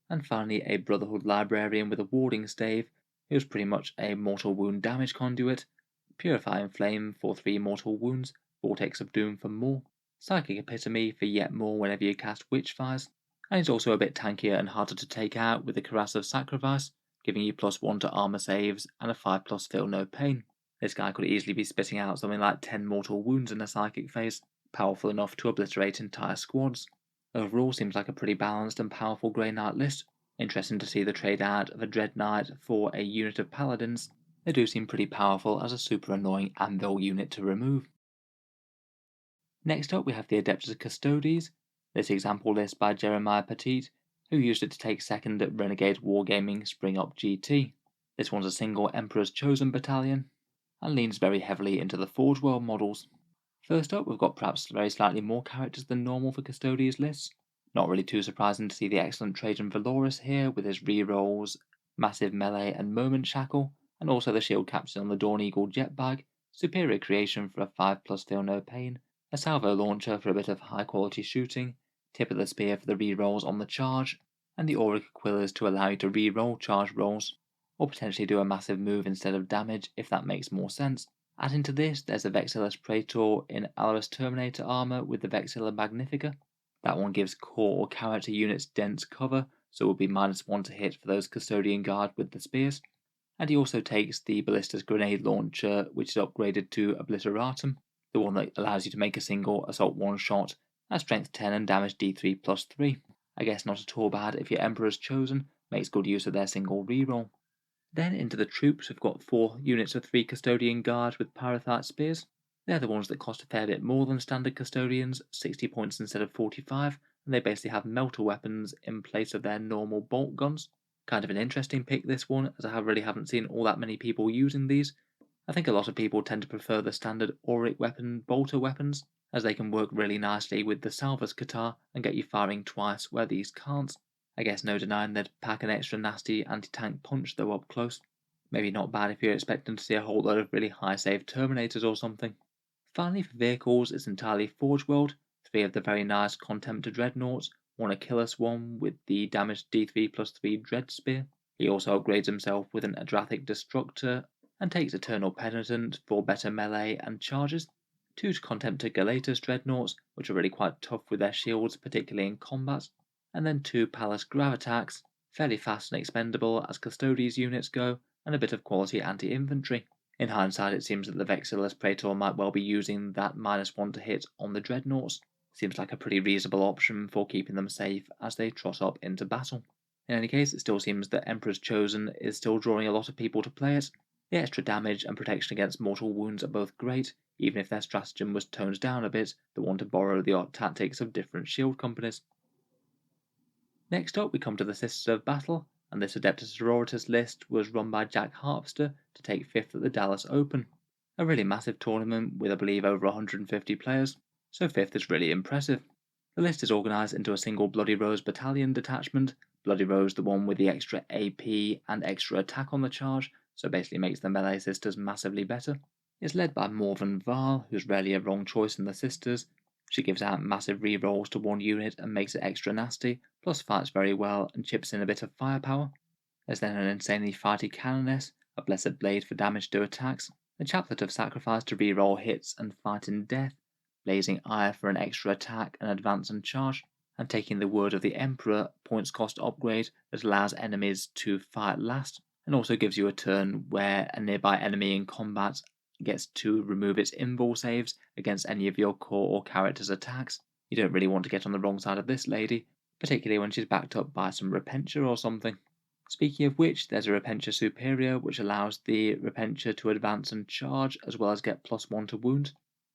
And finally, a Brotherhood Librarian with a warding stave, who's pretty much a mortal wound damage conduit, Purifying Flame for 3 mortal wounds, Vortex of Doom for more, Psychic Epitome for yet more whenever you cast Witchfires, and he's also a bit tankier and harder to take out with the Cuirass of Sacrifice, giving you +1 to armor saves and a 5+ feel no pain. This guy could easily be spitting out something like 10 mortal wounds in a psychic phase, powerful enough to obliterate entire squads. Overall seems like a pretty balanced and powerful Grey Knight list. Interesting to see the trade out of a Dread Knight for a unit of Paladins. They do seem pretty powerful as a super annoying Anvil unit to remove. Next up we have the Adeptus Custodes, this example list by Jeremiah Petit, who used it to take second at Renegade Wargaming Spring Up GT. This one's a single Emperor's Chosen battalion, and leans very heavily into the Forge World models. First up, we've got perhaps very slightly more characters than normal for Custodes lists. Not really too surprising to see the excellent Trajan Valoris here with his rerolls, massive melee and moment shackle, and also the shield captain on the Dawn Eagle jetbag, superior creation for a 5+ feel no pain, a salvo launcher for a bit of high quality shooting, tip of the spear for the rerolls on the charge, and the Auric Aquillas to allow you to reroll charge rolls, or potentially do a massive move instead of damage if that makes more sense. Adding to this, there's a Vexillus Praetor in Alaris Terminator armor with the Vexilla Magnifica. That one gives core or character units dense cover, so it will be -1 to hit for those Custodian Guard with the spears. And he also takes the Ballista's Grenade Launcher, which is upgraded to Obliteratum, the one that allows you to make a single assault one-shot at strength 10 and damage d3 +3. I guess not at all bad if your Emperor's Chosen makes good use of their single reroll. Then into the troops, we've got 4 units of 3 Custodian Guards with Pyrothite Spears. They're the ones that cost a fair bit more than standard Custodians, 60 points instead of 45, and they basically have melter weapons in place of their normal bolt guns. Kind of an interesting pick this one, as I really haven't seen all that many people using these. I think a lot of people tend to prefer the standard auric weapon bolter weapons, as they can work really nicely with the Salvus Catar and get you firing twice where these can't. I guess no denying they'd pack an extra nasty anti-tank punch though up close. Maybe not bad if you're expecting to see a whole load of really high save Terminators or something. Finally for vehicles, it's entirely Forge World, 3 of the very nice Contemptor Dreadnoughts, one Achilles one with the damaged D3+3 Dread Spear. He also upgrades himself with an Adrathic Destructor and takes Eternal Penitent for better melee and charges. 2 Contemptor Galatus Dreadnoughts, which are really quite tough with their shields, particularly in combat. And then 2 Palace Gravatax, fairly fast and expendable as Custodes units go, and a bit of quality anti-infantry. In hindsight, it seems that the Vexillus Praetor might well be using that -1 to hit on the Dreadnoughts. Seems like a pretty reasonable option for keeping them safe as they trot up into battle. In any case, it still seems that Emperor's Chosen is still drawing a lot of people to play it. The extra damage and protection against mortal wounds are both great, even if their stratagem was toned down a bit, the one to borrow the tactics of different shield companies. Next up, we come to the Sisters of Battle, and this Adepta Sororitas list was run by Jack Harpster to take 5th at the Dallas Open. A really massive tournament with I believe over 150 players, so 5th is really impressive. The list is organised into a single Bloody Rose battalion detachment, Bloody Rose the one with the extra AP and extra attack on the charge, so basically makes the melee sisters massively better. It's led by Morven Varl, who's rarely a wrong choice in the sisters. She gives out massive rerolls to one unit and makes it extra nasty, plus fights very well and chips in a bit of firepower. There's then an insanely fighty Canoness, a blessed blade for damage to attacks, a chaplet of sacrifice to reroll hits and fight in death, blazing ire for an extra attack and advance and charge, and taking the word of the Emperor points cost upgrade that allows enemies to fight last, and also gives you a turn where a nearby enemy in combat gets to remove its invul saves against any of your core or character's attacks. You don't really want to get on the wrong side of this lady, particularly when she's backed up by some Repentia or something. Speaking of which, there's a Repentia Superior which allows the Repentia to advance and charge as well as get +1 to wound.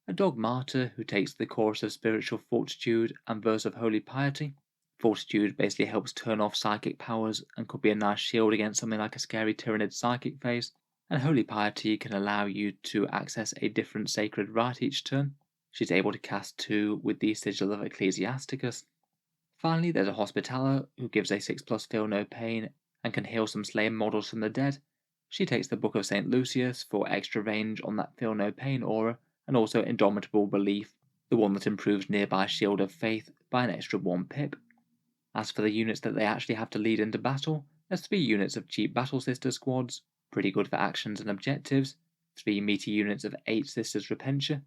A Dog Martyr who takes the Chorus of Spiritual Fortitude and Verse of Holy Piety. Fortitude basically helps turn off psychic powers and could be a nice shield against something like a scary Tyranid psychic phase. And Holy Piety can allow you to access a different sacred rite each turn. She's able to cast 2 with the Sigil of Ecclesiasticus. Finally, there's a Hospitaller who gives a 6+ Feel No Pain and can heal some slain models from the dead. She takes the Book of St. Lucius for extra range on that Feel No Pain aura, and also Indomitable Belief, the one that improves nearby Shield of Faith by an extra 1 pip. As for the units that they actually have to lead into battle, there's 3 units of cheap Battle Sister squads, pretty good for actions and objectives, 3 meaty units of 8 Sisters Repentia.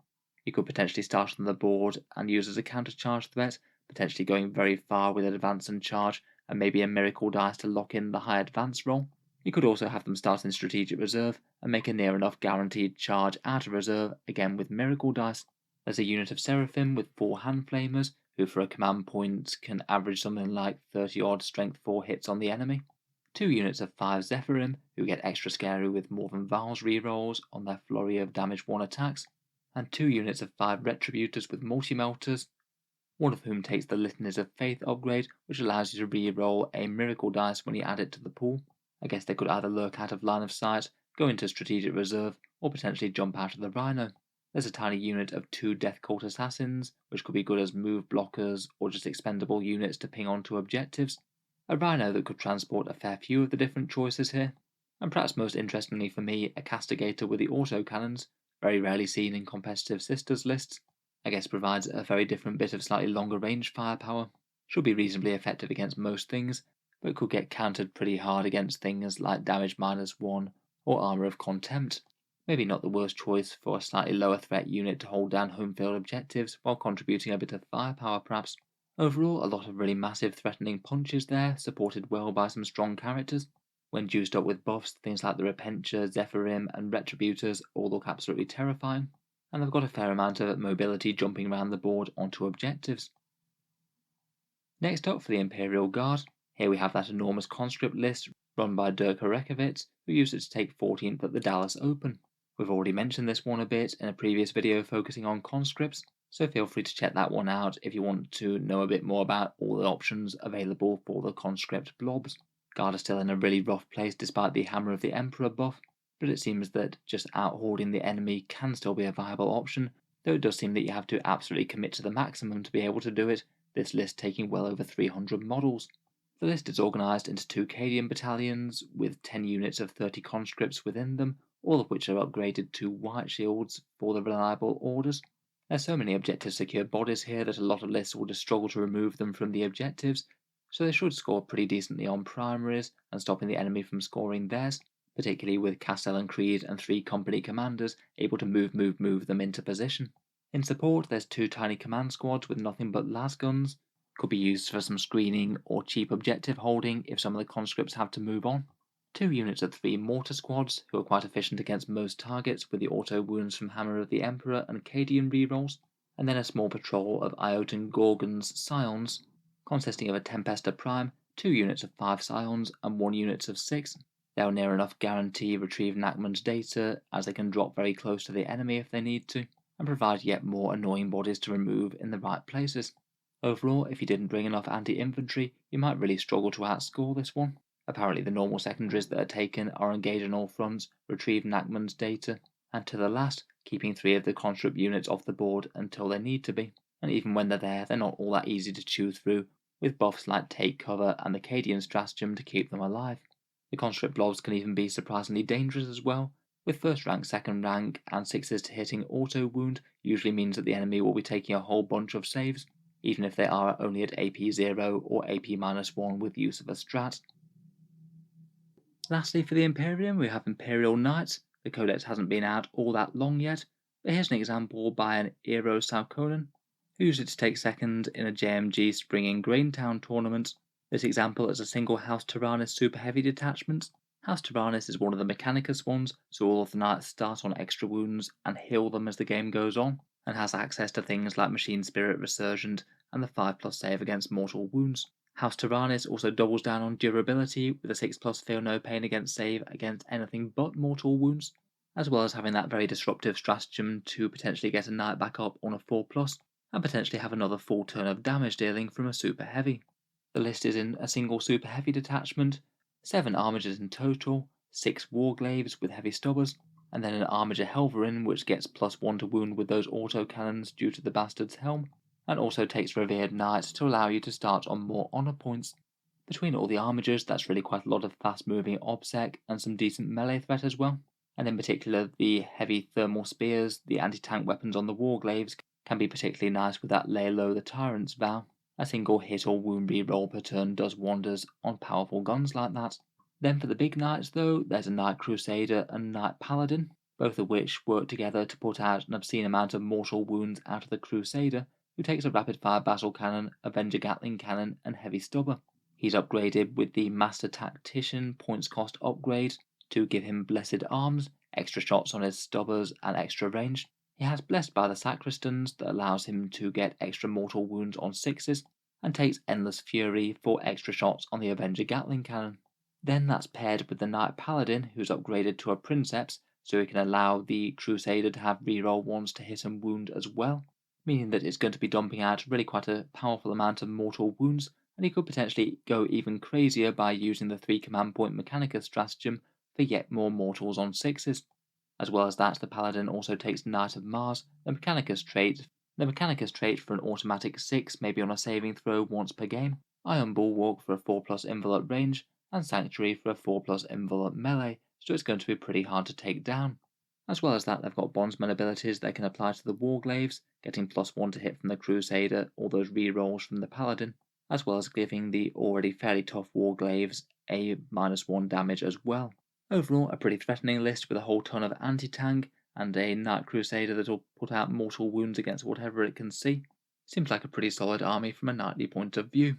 You could potentially start on the board and use as a counter-charge threat, potentially going very far with advance and charge, and maybe a miracle dice to lock in the high advance roll. You could also have them start in strategic reserve and make a near enough guaranteed charge out of reserve, again with miracle dice. There's a unit of Seraphim with 4 hand flamers, who for a command point can average something like 30 odd strength 4 hits on the enemy. 2 units of 5 Zephyrim, who get extra scary with Morven Varl's rerolls on their flurry of damage 1 attacks, and 2 units of 5 Retributors with Multi-Melters, one of whom takes the Litanies of Faith upgrade, which allows you to re-roll a miracle dice when you add it to the pool. I guess they could either lurk out of line of sight, go into strategic reserve, or potentially jump out of the Rhino. There's a tiny unit of 2 Death Cult Assassins, which could be good as move blockers or just expendable units to ping onto objectives. A Rhino that could transport a fair few of the different choices here. And perhaps most interestingly for me, a Castigator with the autocannons, very rarely seen in competitive Sisters lists. I guess provides a very different bit of slightly longer range firepower. Should be reasonably effective against most things, but could get countered pretty hard against things like damage -1 or armor of contempt. Maybe not the worst choice for a slightly lower threat unit to hold down home field objectives while contributing a bit of firepower perhaps. Overall, a lot of really massive threatening punches there, supported well by some strong characters. When juiced up with buffs, things like the Repentia, Zephyrim and Retributors all look absolutely terrifying, and they've got a fair amount of mobility jumping around the board onto objectives. Next up for the Imperial Guard, here we have that enormous conscript list run by Drukhari, who used it to take 14th at the Dallas Open. We've already mentioned this one a bit in a previous video focusing on conscripts, so feel free to check that one out if you want to know a bit more about all the options available for the conscript blobs. Guard are still in a really rough place despite the Hammer of the Emperor buff, but it seems that just out-hoarding the enemy can still be a viable option, though it does seem that you have to absolutely commit to the maximum to be able to do it, this list taking well over 300 models. The list is organised into 2 Cadian battalions with 10 units of 30 conscripts within them, all of which are upgraded to white shields for the reliable orders. There's so many objective secure bodies here that a lot of lists will just struggle to remove them from the objectives, so they should score pretty decently on primaries and stopping the enemy from scoring theirs, particularly with Castellan Creed and 3 company commanders able to move them into position. In support, there's 2 tiny command squads with nothing but las guns. Could be used for some screening or cheap objective holding if some of the conscripts have to move on. 2 units of 3 mortar squads, who are quite efficient against most targets with the auto wounds from Hammer of the Emperor and Cadian rerolls, and then a small patrol of Iotan Gorgon's Scions, consisting of a Tempesta Prime, 2 units of 5 Scions, and 1 unit of 6. They'll near enough guarantee retrieve Nachman's data, as they can drop very close to the enemy if they need to, and provide yet more annoying bodies to remove in the right places. Overall, if you didn't bring enough anti-infantry, you might really struggle to outscore this one. Apparently the normal secondaries that are taken are engaged on all fronts, retrieve Nachman's data, and to the last, keeping 3 of the conscript units off the board until they need to be, and even when they're there, they're not all that easy to chew through, with buffs like Take Cover and the Cadian stratagem to keep them alive. The conscript blobs can even be surprisingly dangerous as well, with 1st rank, 2nd rank, and 6s to hitting auto wound usually means that the enemy will be taking a whole bunch of saves, even if they are only at AP 0 or AP-1 with use of a strat. Lastly for the Imperium we have Imperial Knights. The codex hasn't been out all that long yet, but here's an example by an Eero Saukonen, who used it to take 2nd in a JMG Spring in Graintown tournament. This example is a single House Tyranids super heavy detachment. House Tyranids is one of the Mechanicus ones, so all of the knights start on extra wounds and heal them as the game goes on, and has access to things like Machine Spirit Resurgent and the 5+ save against mortal wounds. House Tyranids also doubles down on durability with a 6+ feel no pain against save against anything but mortal wounds, as well as having that very disruptive stratagem to potentially get a knight back up on a 4+, and potentially have another full turn of damage dealing from a super heavy. The list is in a single super heavy detachment, 7 armigers in total, 6 warglaves with heavy stubbers, and then an armiger Helverin which gets +1 to wound with those autocannons due to the bastard's helm, and also takes Revered Knight to allow you to start on more honour points. Between all the armigers, that's really quite a lot of fast moving OBSEC and some decent melee threat as well, and in particular the heavy thermal spears, the anti-tank weapons on the warglaves can be particularly nice with that lay low the Tyrant's Vow. A single hit or wound reroll per turn does wonders on powerful guns like that. Then for the big knights though, there's a Knight Crusader and Knight Paladin, both of which work together to put out an obscene amount of mortal wounds out of the Crusader, who takes a rapid fire battle cannon, Avenger Gatling cannon, and heavy stubber. He's upgraded with the Master Tactician points cost upgrade to give him blessed arms, extra shots on his stubbers, and extra range. He has Blessed by the Sacristans that allows him to get extra mortal wounds on 6s, and takes Endless Fury for extra shots on the Avenger Gatling cannon. Then that's paired with the Knight Paladin, who's upgraded to a Princeps, so he can allow the Crusader to have reroll ones to hit and wound as well, meaning that it's going to be dumping out really quite a powerful amount of mortal wounds, and he could potentially go even crazier by using the 3 command point Mechanicus stratagem for yet more mortals on 6s. As well as that, the Paladin also takes Knight of Mars, the Mechanicus trait for an automatic 6, maybe on a saving throw once per game, Iron Bulwark for a 4+ envelope range, and Sanctuary for a 4+ envelope melee, so it's going to be pretty hard to take down. As well as that, they've got Bondsman abilities they can apply to the Warglaves, getting +1 to hit from the Crusader, all those rerolls from the Paladin, as well as giving the already fairly tough Warglaves a -1 damage as well. Overall, a pretty threatening list with a whole ton of anti-tank, and a Knight Crusader that'll put out mortal wounds against whatever it can see. Seems like a pretty solid army from a knightly point of view.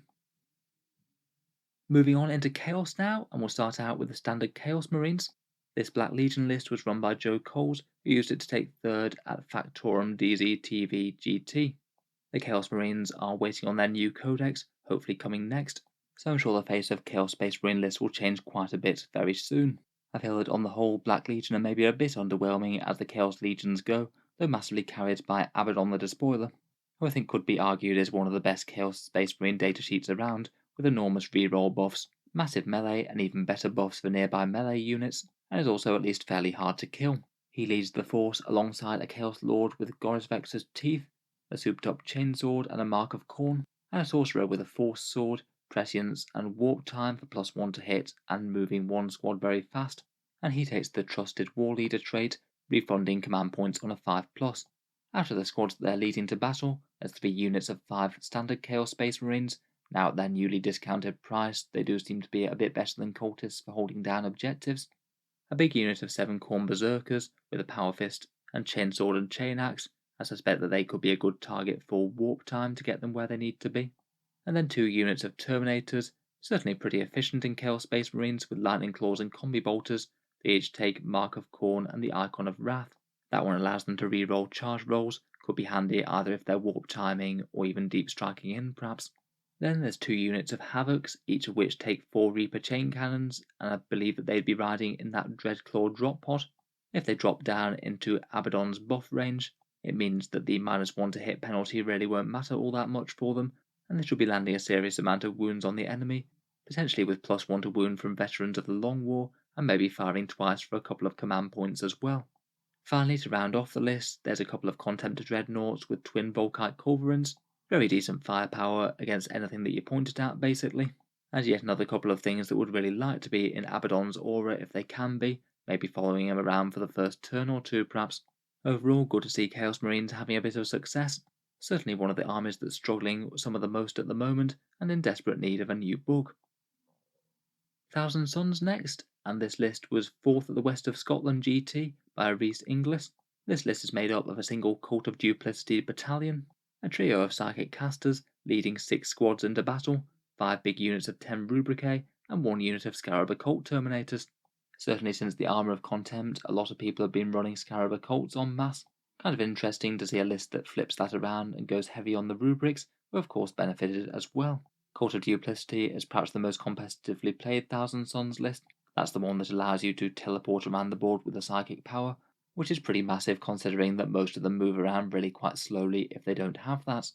Moving on into Chaos now, and we'll start out with the standard Chaos Marines. This Black Legion list was run by Joe Coles, who used it to take 3rd at Factorum DZ TV GT. The Chaos Marines are waiting on their new codex, hopefully coming next, so I'm sure the face of Chaos Space Marine lists will change quite a bit very soon. I feel that on the whole, Black Legion are maybe a bit underwhelming as the Chaos Legions go, though massively carried by Abaddon the Despoiler, who I think could be argued as one of the best Chaos Space Marine datasheets around, with enormous reroll buffs, massive melee and even better buffs for nearby melee units, and is also at least fairly hard to kill. He leads the force alongside a Chaos Lord with Goris Vex's teeth, a souped up chainsword and a Mark of Khorne, and a sorcerer with a Force Sword, Prescience and Warp Time for +1 to hit and moving one squad very fast, and he takes the Trusted War Leader trait, refunding command points on a 5+. Out of the squads that they're leading to battle, there's 3 units of 5 standard Chaos Space Marines. Now at their newly discounted price, they do seem to be a bit better than cultists for holding down objectives. A big unit of 7 Khorne Berserkers with a Power Fist and Chainsword and Chain Axe. I suspect that they could be a good target for Warp Time to get them where they need to be. And then 2 units of Terminators, certainly pretty efficient in Chaos Space Marines with Lightning Claws and Combi Bolters. They each take Mark of Khorne and the Icon of Wrath. That one allows them to reroll charge rolls, could be handy either if they're warp timing or even deep striking in perhaps. Then there's 2 units of Havocs, each of which take 4 Reaper chain cannons, and I believe that they'd be riding in that Dreadclaw drop pod. If they drop down into Abaddon's buff range, it means that the -1 to hit penalty really won't matter all that much for them, and they should be landing a serious amount of wounds on the enemy, potentially with +1 to wound from veterans of the Long War, and maybe firing twice for a couple of command points as well. Finally, to round off the list, there's a couple of Contemptor Dreadnoughts with twin Volkite Culverins, very decent firepower against anything that you pointed at basically, and yet another couple of things that would really like to be in Abaddon's aura if they can be, maybe following him around for the first turn or two perhaps. Overall, good to see Chaos Marines having a bit of success, certainly one of the armies that's struggling some of the most at the moment and in desperate need of a new book. Thousand Sons next, and this list was 4th at the West of Scotland GT by Rhys Inglis. This list is made up of a single Cult of Duplicity battalion, a trio of Psychic Casters leading 6 squads into battle, 5 big units of 10 Rubricae, and 1 unit of Scarab Occult Terminators. Certainly since the Armour of Contempt, a lot of people have been running Scarab Occults en masse. Kind of interesting to see a list that flips that around and goes heavy on the rubrics, who of course benefited as well. Cult of Duplicity is perhaps the most competitively played Thousand Sons list. That's the one that allows you to teleport around the board with a psychic power, which is pretty massive considering that most of them move around really quite slowly if they don't have that.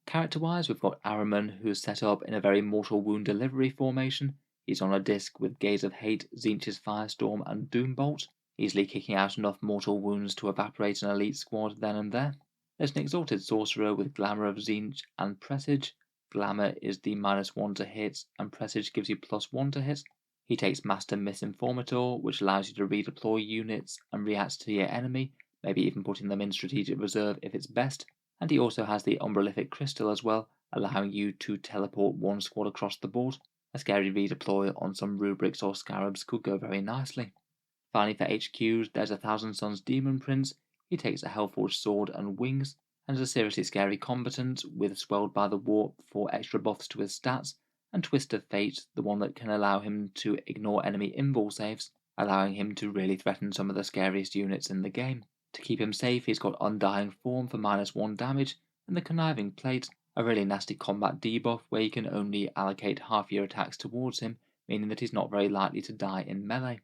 Character-wise, we've got Ahriman, who is set up in a very Mortal Wound delivery formation. He's on a disc with Gaze of Hate, Tzeentch's Firestorm and Doombolt, easily kicking out enough mortal wounds to evaporate an elite squad then and there. There's an Exalted Sorcerer with Glamour of Tzeentch and Presage. Glamour is the -1 to hit, and Presage gives you +1 to hit. He takes Master Misinformator, which allows you to redeploy units and react to your enemy, maybe even putting them in strategic reserve if it's best. And he also has the Umbralific Crystal as well, allowing you to teleport 1 squad across the board. A scary redeploy on some Rubrics or Scarabs could go very nicely. Finally for HQs, there's a Thousand Sons Demon Prince. He takes a Hellforged Sword and Wings, and is a seriously scary combatant with Swelled by the Warp for extra buffs to his stats, and Twist of Fate, the one that can allow him to ignore enemy invul saves, allowing him to really threaten some of the scariest units in the game. To keep him safe, he's got Undying Form for -1 damage, and the Conniving Plate, a really nasty combat debuff where you can only allocate half your attacks towards him, meaning that he's not very likely to die in melee.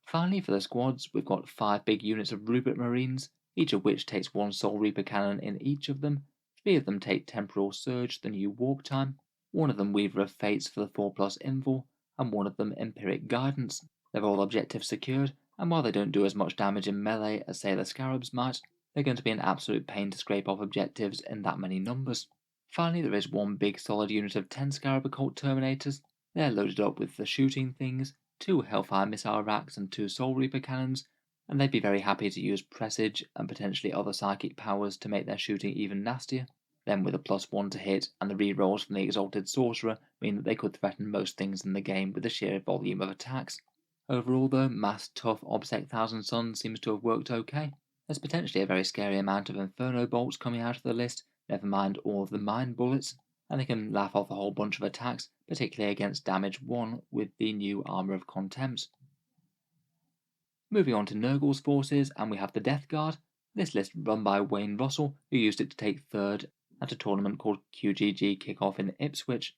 Finally, for the squads, we've got 5 big units of Rupert Marines, each of which takes 1 Soul Reaper cannon in each of them. 3 of them take Temporal Surge, the new Warp Time, 1 of them Weaver of Fates for the 4+ invul, and 1 of them Empiric Guidance. They're all objectives secured, and while they don't do as much damage in melee as say the Scarabs might, they're going to be an absolute pain to scrape off objectives in that many numbers. Finally, there is 1 big solid unit of 10 Scarab Occult Terminators. They're loaded up with the shooting things, 2 Hellfire Missile Racks and 2 Soul Reaper cannons, and they'd be very happy to use Presage and potentially other psychic powers to make their shooting even nastier. Then with a +1 to hit and the rerolls from the Exalted Sorcerer mean that they could threaten most things in the game with the sheer volume of attacks. Overall though, mass tough OBSEC Thousand Sons seems to have worked okay. There's potentially a very scary amount of Inferno Bolts coming out of the list, never mind all of the Mind Bullets, and they can laugh off a whole bunch of attacks, particularly against damage 1 with the new Armour of Contempt. Moving on to Nurgle's forces, and we have the Death Guard. This list run by Wayne Russell, who used it to take 3rd at a tournament called QGG Kickoff in Ipswich.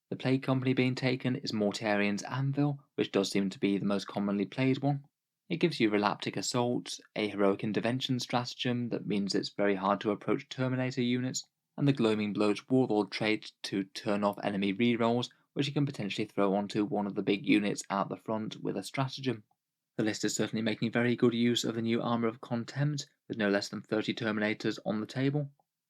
The Plague Company being taken is Mortarian's Anvil, which does seem to be the most commonly played one. It gives you Relaptic Assault, a heroic intervention stratagem that means it's very hard to approach Terminator units, and the Gloaming Bloat's Warlord trait to turn off enemy rerolls, which you can potentially throw onto one of the big units out the front with a stratagem. The list is certainly making very good use of the new Armour of Contempt, with no less than 30 Terminators on the table.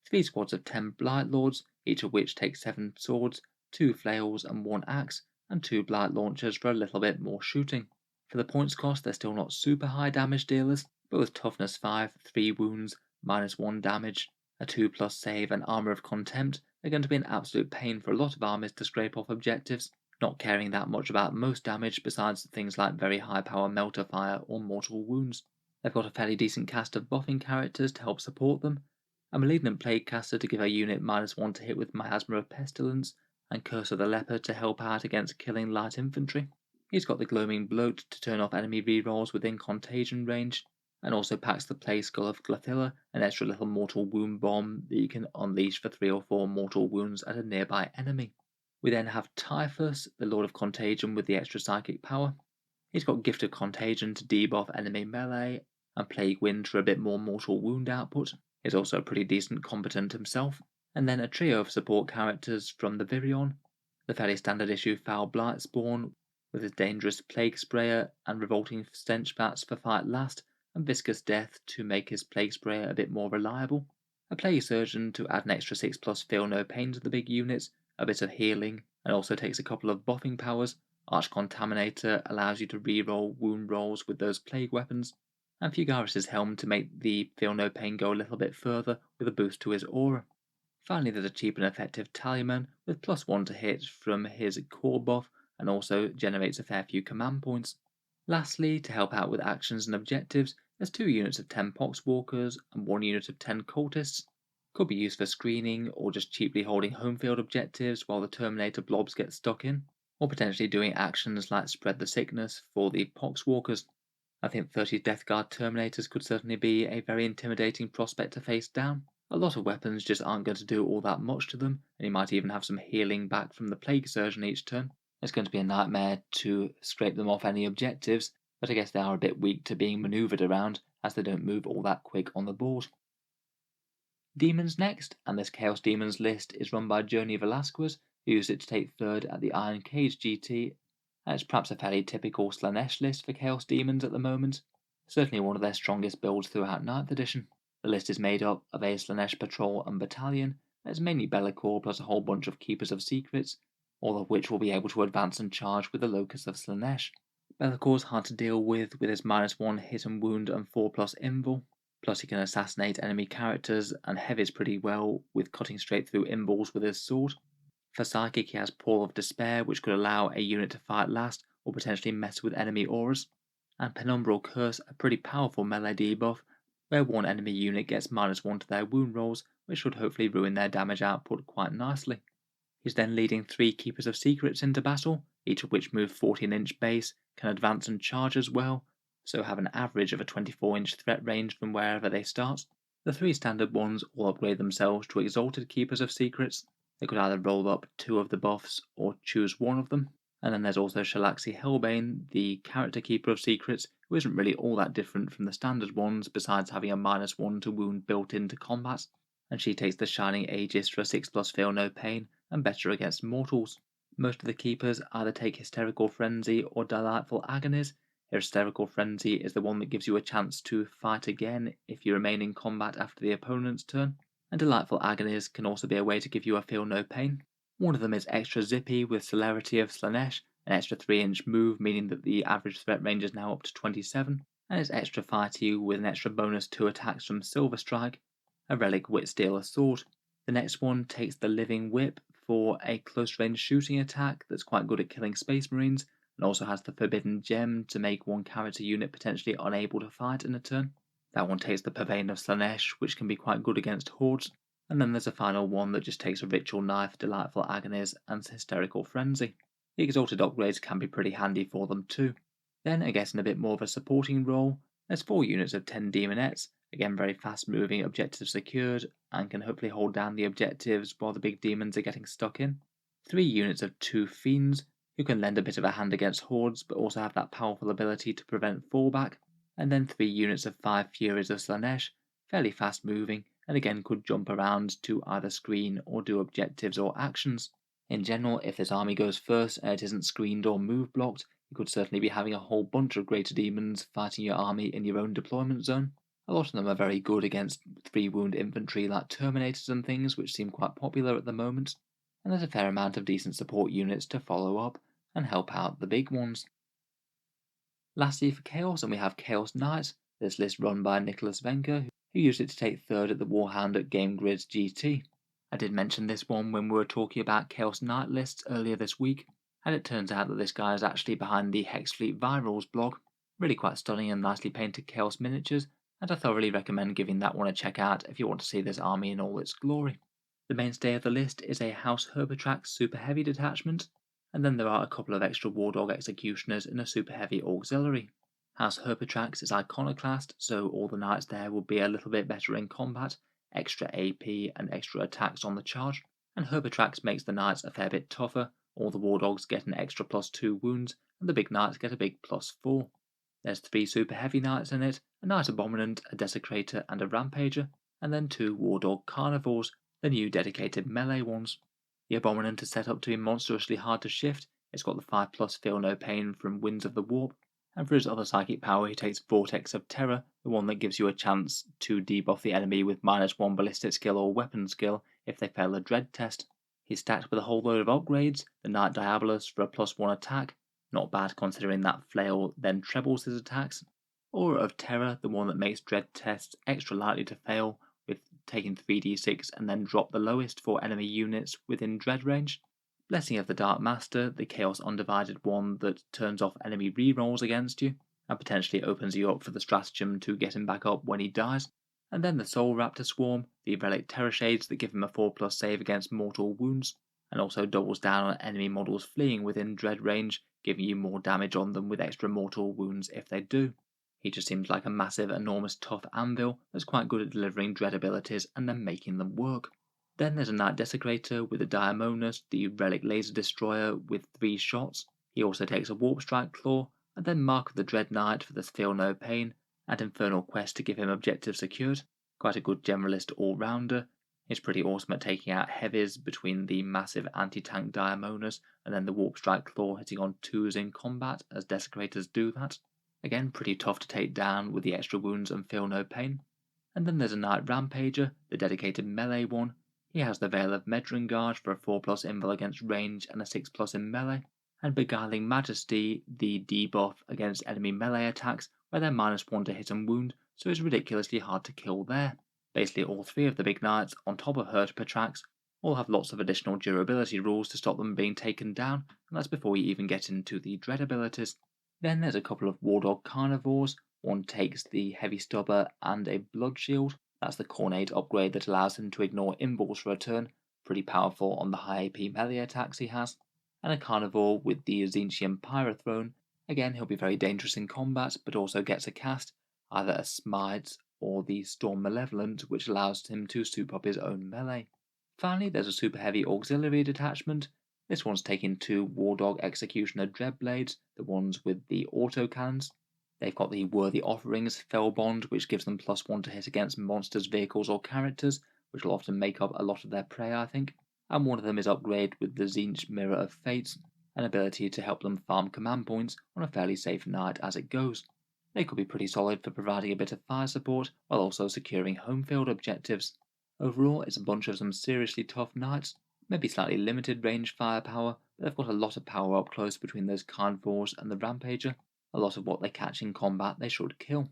3 squads of 10 Blight Lords, each of which takes 7 swords, 2 flails and 1 axe, and 2 Blight Launchers for a little bit more shooting. For the points cost, they're still not super high damage dealers, but with Toughness 5, 3 wounds, -1 damage, a 2+ save and Armour of Contempt, they're going to be an absolute pain for a lot of armies to scrape off objectives, not caring that much about most damage besides things like very high power Melter Fire or Mortal Wounds. They've got a fairly decent cast of buffing characters to help support them, a Malignant Plague Caster to give a unit -1 to hit with Miasma of Pestilence, and Curse of the Leopard to help out against killing light infantry. He's got the Gloaming Bloat to turn off enemy rerolls within contagion range, and also packs the Plague Skull of Glathilla, an extra little mortal wound bomb that you can unleash for 3 or 4 mortal wounds at a nearby enemy. We then have Typhus, the Lord of Contagion with the extra psychic power. He's got Gift of Contagion to debuff enemy melee, and Plague Wind for a bit more mortal wound output. He's also a pretty decent combatant himself. And then a trio of support characters from the Virion, the fairly standard issue Foul Blightspawn with his dangerous Plague Sprayer and Revolting Stench Bats for Fight Last, and Viscous Death to make his Plague Sprayer a bit more reliable, a Plague Surgeon to add an extra 6+ Feel No Pain to the big units, a bit of healing, and also takes a couple of buffing powers. Arch Contaminator allows you to reroll wound rolls with those plague weapons, and Fugaris' Helm to make the Feel No Pain go a little bit further with a boost to his aura. Finally, there's a cheap and effective Tallyman with +1 to hit from his core buff and also generates a fair few command points. Lastly, to help out with actions and objectives, there's 2 units of 10 Poxwalkers and 1 unit of 10 Cultists. Could be used for screening or just cheaply holding home field objectives while the Terminator blobs get stuck in, or potentially doing actions like Spread the Sickness for the Poxwalkers. I think 30 Death Guard Terminators could certainly be a very intimidating prospect to face down. A lot of weapons just aren't going to do all that much to them, and you might even have some healing back from the Plague Surgeon each turn. It's going to be a nightmare to scrape them off any objectives, but I guess they are a bit weak to being manoeuvred around, as they don't move all that quick on the board. Demons next, and this Chaos Demons list is run by Joni Velasquez, who used it to take 3rd at the Iron Cage GT, and it's perhaps a fairly typical Slanesh list for Chaos Demons at the moment, certainly one of their strongest builds throughout 9th edition. The list is made up of a Slanesh patrol and battalion, and it's mainly Be'lakor plus a whole bunch of Keepers of Secrets, all of which will be able to advance and charge with the Locus of Slanesh. Be'lakor's hard to deal with his -1 hit and wound and 4+ invul, plus he can assassinate enemy characters and heavies pretty well with cutting straight through invuls with his sword. For Psychic he has Paul of Despair, which could allow a unit to fight last or potentially mess with enemy auras, and Penumbral Curse, a pretty powerful melee debuff, where one enemy unit gets -1 to their wound rolls, which should hopefully ruin their damage output quite nicely. He's then leading 3 Keepers of Secrets into battle, each of which move 14-inch base, can advance and charge as well, so have an average of a 24-inch threat range from wherever they start. The 3 standard ones all upgrade themselves to Exalted Keepers of Secrets. They could either roll up 2 of the buffs or choose 1 of them. And then there's also Shalaxi Hellbane, the character Keeper of Secrets, who isn't really all that different from the standard ones besides having a -1 to wound built into combat, and she takes the Shining Aegis for a 6+ Feel No Pain and better against mortals. Most of the Keepers either take Hysterical Frenzy or Delightful Agonies. Hysterical Frenzy is the one that gives you a chance to fight again if you remain in combat after the opponent's turn, and Delightful Agonies can also be a way to give you a Feel No Pain. One of them is extra zippy with Celerity of Slanesh, an extra 3-inch move meaning that the average threat range is now up to 27, and it's extra fighty with an extra bonus 2 attacks from Silver Strike, a Relic Witstealer Sword. The next one takes the Living Whip for a close range shooting attack that's quite good at killing Space Marines, and also has the Forbidden Gem to make one character unit potentially unable to fight in a turn. That one takes the Purvein of Slanesh, which can be quite good against hordes. And then there's a final one that just takes a Ritual Knife, Delightful Agonies, and Hysterical Frenzy. The Exalted upgrades can be pretty handy for them too. Then, I guess in a bit more of a supporting role, there's 4 units of 10 Demonettes, again very fast moving, objectives secured, and can hopefully hold down the objectives while the big demons are getting stuck in. 3 units of 2 Fiends, who can lend a bit of a hand against hordes but also have that powerful ability to prevent fallback, and then 3 units of 5 Furies of Slanesh, fairly fast moving, and again could jump around to either screen or do objectives or actions. In general, if this army goes first and it isn't screened or move blocked, you could certainly be having a whole bunch of Greater Demons fighting your army in your own deployment zone. A lot of them are very good against 3-wound infantry like Terminators and things, which seem quite popular at the moment, and there's a fair amount of decent support units to follow up and help out the big ones. Lastly for Chaos, and we have Chaos Knights, this list run by Nicholas Venker, who used it to take third at the Warhound at Game Grid's GT. I did mention this one when we were talking about Chaos Knight lists earlier this week, and it turns out that this guy is actually behind the Hexfleet Virals blog. Really quite stunning and nicely painted Chaos miniatures, and I thoroughly recommend giving that one a check out if you want to see this army in all its glory. The mainstay of the list is a House Herpatrax Super Heavy detachment, and then there are a couple of extra War Dog Executioners in a Super Heavy Auxiliary. House Herpatrax is iconoclast, so all the knights there will be a little bit better in combat, extra AP and extra attacks on the charge, and Herpatrax makes the knights a fair bit tougher. All the War Dogs get an extra +2 wounds, and the big knights get a big +4. There's 3 super heavy knights in it, a Knight Abominant, a Desecrator and a Rampager, and then 2 War Dog Carnivores, the new dedicated melee ones. The Abominant is set up to be monstrously hard to shift. It's got the 5+ Feel No Pain from Winds of the Warp, and for his other psychic power he takes Vortex of Terror, the one that gives you a chance to debuff the enemy with -1 ballistic skill or weapon skill if they fail a dread test. He's stacked with a whole load of upgrades, the Knight Diabolus for a +1 attack, not bad considering that Flail then trebles his attacks, Aura of Terror, the one that makes dread tests extra likely to fail, with taking 3d6 and then drop the lowest for enemy units within dread range. Blessing of the Dark Master, the Chaos Undivided one that turns off enemy rerolls against you, and potentially opens you up for the stratagem to get him back up when he dies. And then the Soul Raptor Swarm, the Relic Terror Shades that give him a 4+ save against mortal wounds, and also doubles down on enemy models fleeing within dread range, giving you more damage on them with extra mortal wounds if they do. He just seems like a massive, enormous, tough anvil that's quite good at delivering dread abilities and then making them work. Then there's a Knight Desecrator with a Diamonus, the Relic Laser Destroyer with 3 shots. He also takes a Warp Strike Claw, and then Mark of the Dread Knight for the Feel No Pain, and Infernal Quest to give him objective secured. Quite a good generalist all-rounder. He's pretty awesome at taking out heavies between the massive anti-tank Diamonus and then the Warp Strike Claw hitting on 2s in combat, as Desecrators do that. Again, pretty tough to take down with the extra wounds and Feel No Pain. And then there's a Knight Rampager, the dedicated melee one. He has the Veil of Medringard for a 4+ invul against range and a 6+ in melee, and Beguiling Majesty, the debuff against enemy melee attacks where they're -1 to hit and wound, so it's ridiculously hard to kill there. Basically all 3 of the big knights, on top of Herpatrax, all have lots of additional durability rules to stop them being taken down, and that's before you even get into the dread abilities. Then there's a couple of War Dog Carnivores. One takes the Heavy Stubber and a Blood Shield. That's the Cornade upgrade that allows him to ignore invuls for a turn, pretty powerful on the high AP melee attacks he has. And a Carnivore with the Zinchian Pyrothrone. Again, he'll be very dangerous in combat, but also gets a cast, either a Smite or the Storm Malevolent, which allows him to soup up his own melee. Finally, there's a super heavy auxiliary detachment. This one's taking 2 War Dog Executioner Dreadblades, the ones with the autocannons. They've got the Worthy Offerings Fellbond, which gives them +1 to hit against monsters, vehicles or characters, which will often make up a lot of their prey I think. And one of them is upgraded with the Tzeentch Mirror of Fates, an ability to help them farm command points on a fairly safe night as it goes. They could be pretty solid for providing a bit of fire support while also securing home field objectives. Overall, it's a bunch of some seriously tough knights, maybe slightly limited range firepower, but they've got a lot of power up close between those Carnivores and the Rampager. A lot of what they catch in combat they should kill.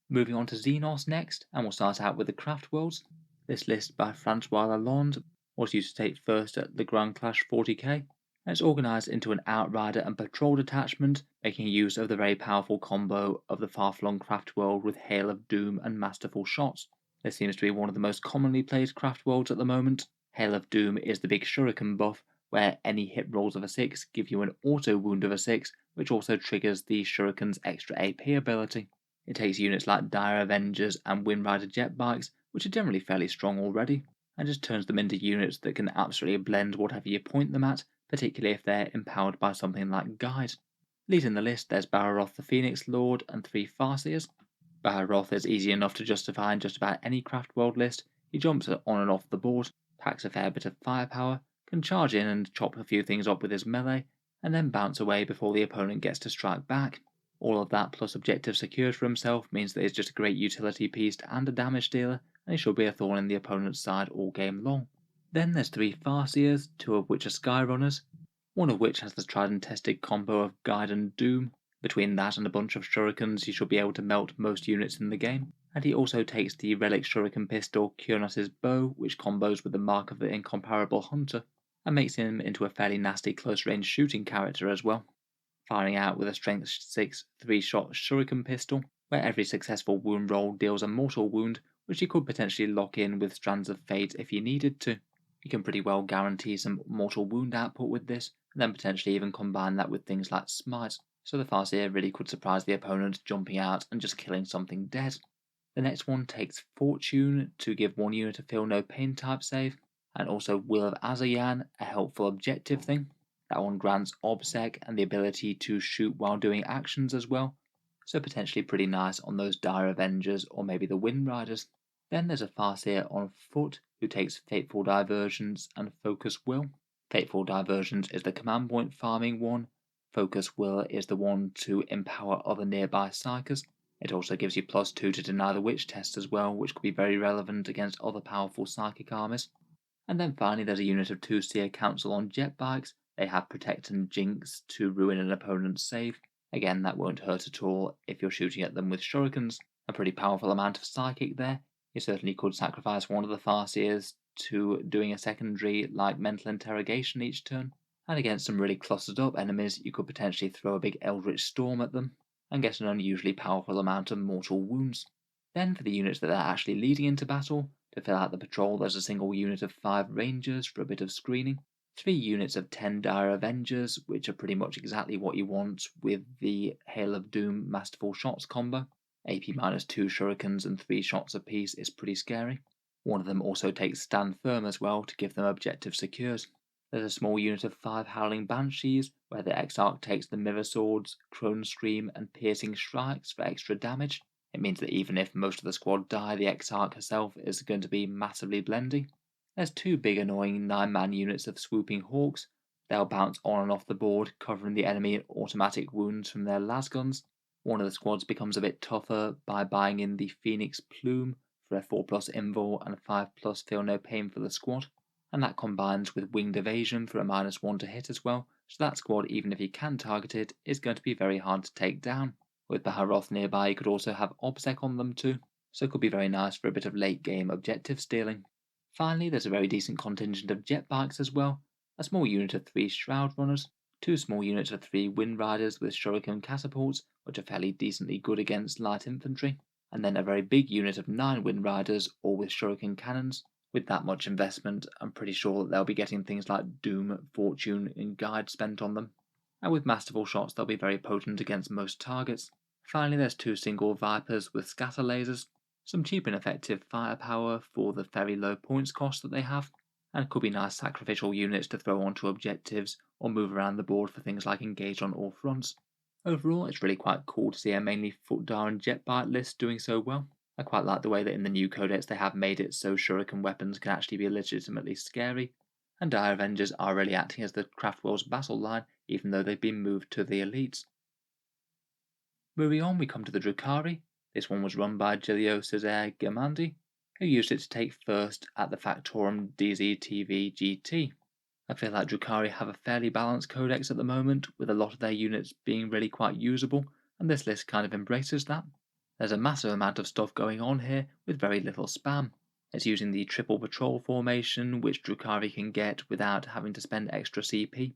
Moving on to Xenos next, and we'll start out with the Craftworlds. This list by Francois Lalonde was used to take first at the Grand Clash 40K, and it's organised into an Outrider and Patrol detachment, making use of the very powerful combo of the far-flung Craftworld with Hail of Doom and Masterful Shots. This seems to be one of the most commonly played Craftworlds at the moment. Hail of Doom is the big shuriken buff, where any hit rolls of a 6 give you an auto wound of a 6, which also triggers the shuriken's extra AP ability. It takes units like Dire Avengers and Windrider jet bikes, which are generally fairly strong already, and just turns them into units that can absolutely blend whatever you point them at, particularly if they're empowered by something like Guide. Leading the list, there's Bararoth the Phoenix Lord and 3 Farseers. Bararoth is easy enough to justify in just about any Craftworld list. He jumps on and off the board, packs a fair bit of firepower, can charge in and chop a few things up with his melee, and then bounce away before the opponent gets to strike back. All of that plus objective secured for himself means that he's just a great utility piece and a damage dealer, and he should be a thorn in the opponent's side all game long. Then there's 3 Farseers, 2 of which are Skyrunners, one of which has the tried and tested combo of Guide and Doom. Between that and a bunch of shurikens, you should be able to melt most units in the game. And he also takes the relic shuriken pistol Kyrnos's bow, which combos with the mark of the incomparable hunter, and makes him into a fairly nasty close-range shooting character as well, firing out with a strength 6 3-shot shuriken pistol, where every successful wound roll deals a mortal wound, which you could potentially lock in with Strands of Fate if you needed to. You can pretty well guarantee some mortal wound output with this, and then potentially even combine that with things like Smite, so the Farseer really could surprise the opponent jumping out and just killing something dead. The next one takes Fortune to give 1 unit a Feel No Pain type save, and also Will of Azayan, a helpful objective thing. That one grants Obsec and the ability to shoot while doing actions as well, so potentially pretty nice on those Dire Avengers or maybe the Wind Riders. Then there's a Farseer on foot who takes Fateful Diversions and Focus Will. Fateful Diversions is the command point farming one. Focus Will is the one to empower other nearby psykers. It also gives you +2 to deny the witch test as well, which could be very relevant against other powerful psychic armies. And then finally there's a unit of 2 Seer Council on jet bikes. They have Protect and Jinx to ruin an opponent's save. Again, that won't hurt at all if you're shooting at them with shurikens. A pretty powerful amount of psychic there. You certainly could sacrifice one of the Farseers to doing a secondary like mental interrogation each turn. And against some really clustered up enemies, you could potentially throw a big Eldritch Storm at them and get an unusually powerful amount of mortal wounds. Then for the units that are actually leading into battle, to fill out the patrol there's a single unit of 5 Rangers for a bit of screening, 3 units of 10 Dire Avengers, which are pretty much exactly what you want with the Hail of Doom Masterful Shots combo. AP minus 2 shurikens and 3 shots apiece is pretty scary. One of them also takes Stand Firm as well to give them objective secures. There's a small unit of 5 Howling Banshees, where the Exarch takes the Mirror Swords, Crone Scream, and Piercing Strikes for extra damage. It means that even if most of the squad die, the Exarch herself is going to be massively blendy. There's 2 big annoying 9-man units of Swooping Hawks. They'll bounce on and off the board, covering the enemy in automatic wounds from their lasguns. One of the squads becomes a bit tougher by buying in the Phoenix Plume for a 4+ invul and 5+ Feel No Pain for the squad. And that combines with Winged Evasion for a -1 to hit as well, so that squad, even if you can target it, is going to be very hard to take down. With Baharoth nearby, you could also have Obsec on them too, so it could be very nice for a bit of late game objective stealing. Finally, there's a very decent contingent of jet bikes as well, a small unit of 3 Shroud Runners, 2 small units of 3 Wind Riders with Shuriken Catapults, which are fairly decently good against light infantry, and then a very big unit of 9 Wind Riders, all with Shuriken Cannons. With that much investment, I'm pretty sure that they'll be getting things like Doom, Fortune, and Guide spent on them. And with Masterful Shots, they'll be very potent against most targets. Finally, there's 2 single Vipers with Scatter Lasers, some cheap and effective firepower for the very low points cost that they have, and could be nice sacrificial units to throw onto objectives or move around the board for things like Engage on all fronts. Overall, it's really quite cool to see a mainly Footdar and Jetbite list doing so well. I quite like the way that in the new codex they have made it so shuriken weapons can actually be legitimately scary, and Dire Avengers are really acting as the Craftworlds battle line, even though they've been moved to the elites. Moving on, we come to the Drukhari. This one was run by Giulio Cesare Gamandi, who used it to take first at the Factorum DZ-TV GT. I feel like Drukhari have a fairly balanced codex at the moment, with a lot of their units being really quite usable, and this list kind of embraces that. There's a massive amount of stuff going on here with very little spam. It's using the triple patrol formation, which Drukhari can get without having to spend extra CP,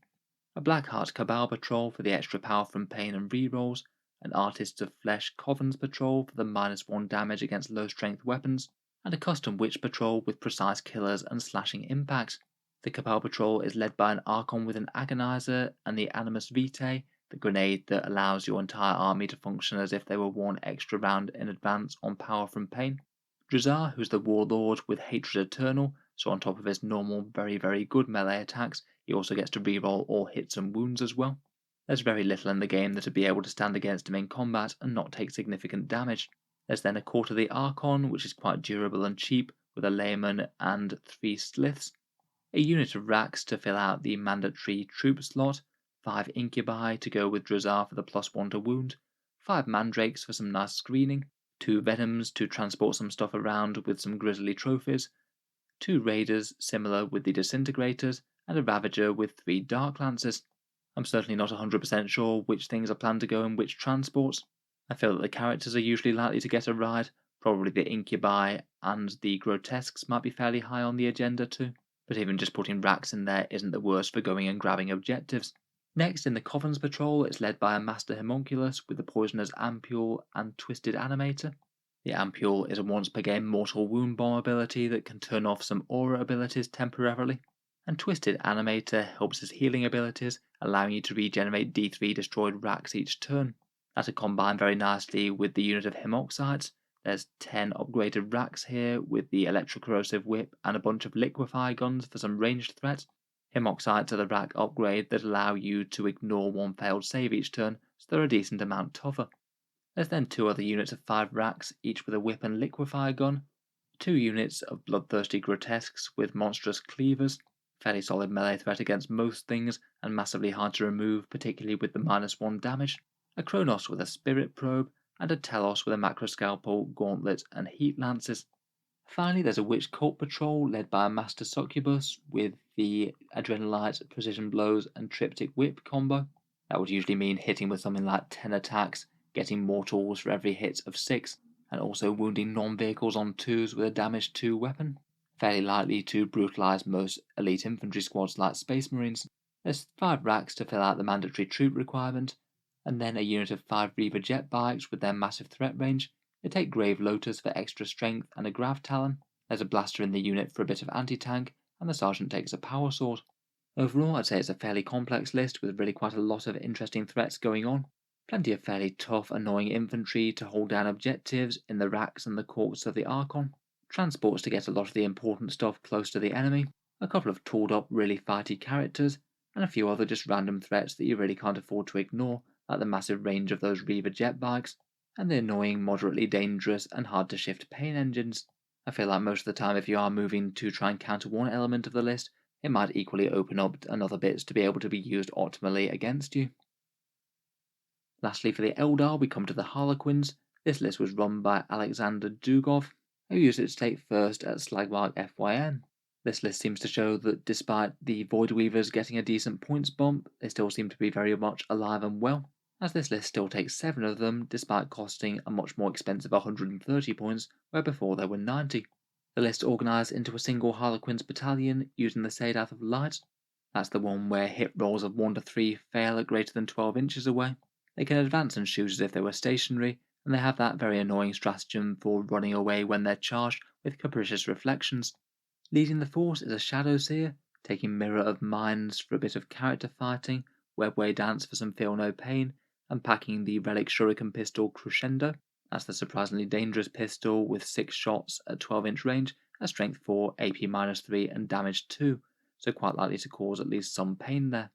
a Blackheart Cabal patrol for the extra power from pain and rerolls, an Artists of Flesh Covens patrol for the -1 damage against low strength weapons, and a custom Witch patrol with precise killers and slashing impact. The Cabal patrol is led by an Archon with an Agonizer and the Animus Vitae, the grenade that allows your entire army to function as if they were 1 extra round in advance on power from pain. Drazar, who's the Warlord with Hatred Eternal, so on top of his normal very good melee attacks, he also gets to reroll all hits and wounds as well. There's very little in the game that would be able to stand against him in combat and not take significant damage. There's then a Court of the Archon, which is quite durable and cheap, with a layman and 3 sliths, a unit of racks to fill out the mandatory troop slot, 5 incubi to go with Drazar for the +1 to wound, 5 mandrakes for some nice screening, 2 venoms to transport some stuff around with some grisly trophies, 2 raiders similar with the disintegrators, and a ravager with 3 dark lances. I'm certainly not 100% sure which things are planned to go in which transports. I feel that the characters are usually likely to get a ride, probably the incubi and the grotesques might be fairly high on the agenda too, but even just putting racks in there isn't the worst for going and grabbing objectives. Next, in the Covens Patrol, it's led by a Master Homunculus with the Poisoner's Ampule and Twisted Animator. The Ampule is a once per game mortal wound bomb ability that can turn off some aura abilities temporarily, and Twisted Animator helps his healing abilities, allowing you to regenerate D3 destroyed racks each turn. That'll combine very nicely with the unit of Hemoxites. There's 10 upgraded racks here with the Electrocorrosive Whip and a bunch of Liquefy guns for some ranged threats. Hemoxites are the rack upgrade that allow you to ignore one failed save each turn, so they're a decent amount tougher. There's then 2 other units of 5 racks, each with a whip and Liquefy gun, 2 units of Bloodthirsty Grotesques with monstrous cleavers, fairly solid melee threat against most things and massively hard to remove, particularly with the -1 damage, a Kronos with a Spirit Probe, and a Telos with a Macroscalpel, Gauntlet, and Heat Lances. Finally, there's a Witch Cult Patrol led by a Master Succubus with the Adrenalite, Precision Blows, and Triptych Whip combo. That would usually mean hitting with something like 10 attacks, getting mortals for every hit of 6, and also wounding non-vehicles on 2s with a damage 2 weapon. Fairly likely to brutalise most elite infantry squads like Space Marines. There's 5 racks to fill out the mandatory troop requirement, and then a unit of 5 Reaver jet bikes with their massive threat range. They take Grave Lotus for extra strength and a Grav Talon. There's a blaster in the unit for a bit of anti-tank, and the sergeant takes a power sword. Overall, I'd say it's a fairly complex list with really quite a lot of interesting threats going on. Plenty of fairly tough, annoying infantry to hold down objectives in the racks and the courts of the Archon. Transports to get a lot of the important stuff close to the enemy. A couple of tooled up, really fighty characters, and a few other just random threats that you really can't afford to ignore, like the massive range of those Reaver jet bikes, and the annoying, moderately dangerous, and hard to shift pain engines. I feel like most of the time if you are moving to try and counter one element of the list, it might equally open up another bits to be able to be used optimally against you. Lastly, for the Eldar, we come to the Harlequins. This list was run by Alexander Dugov, who used it to take first at Slagmark FYN. This list seems to show that despite the Void Weavers getting a decent points bump, they still seem to be very much alive and well, as this list still takes 7 of them despite costing a much more expensive 130 points, where before there were 90. The list organised into a single Harlequins battalion using the Sadath of Light. That's the one where hit rolls of 1 to 3 fail at greater than 12 inches away. They can advance and shoot as if they were stationary, and they have that very annoying stratagem for running away when they're charged with capricious reflections. Leading the force is a Shadow Seer, taking Mirror of Minds for a bit of character fighting, Webway Dance for some Feel No Pain, and packing the Relic Shuriken pistol Crescendo. That's the surprisingly dangerous pistol with 6 shots at 12-inch range, at strength 4, AP -3, and damage 2, so quite likely to cause at least some pain there.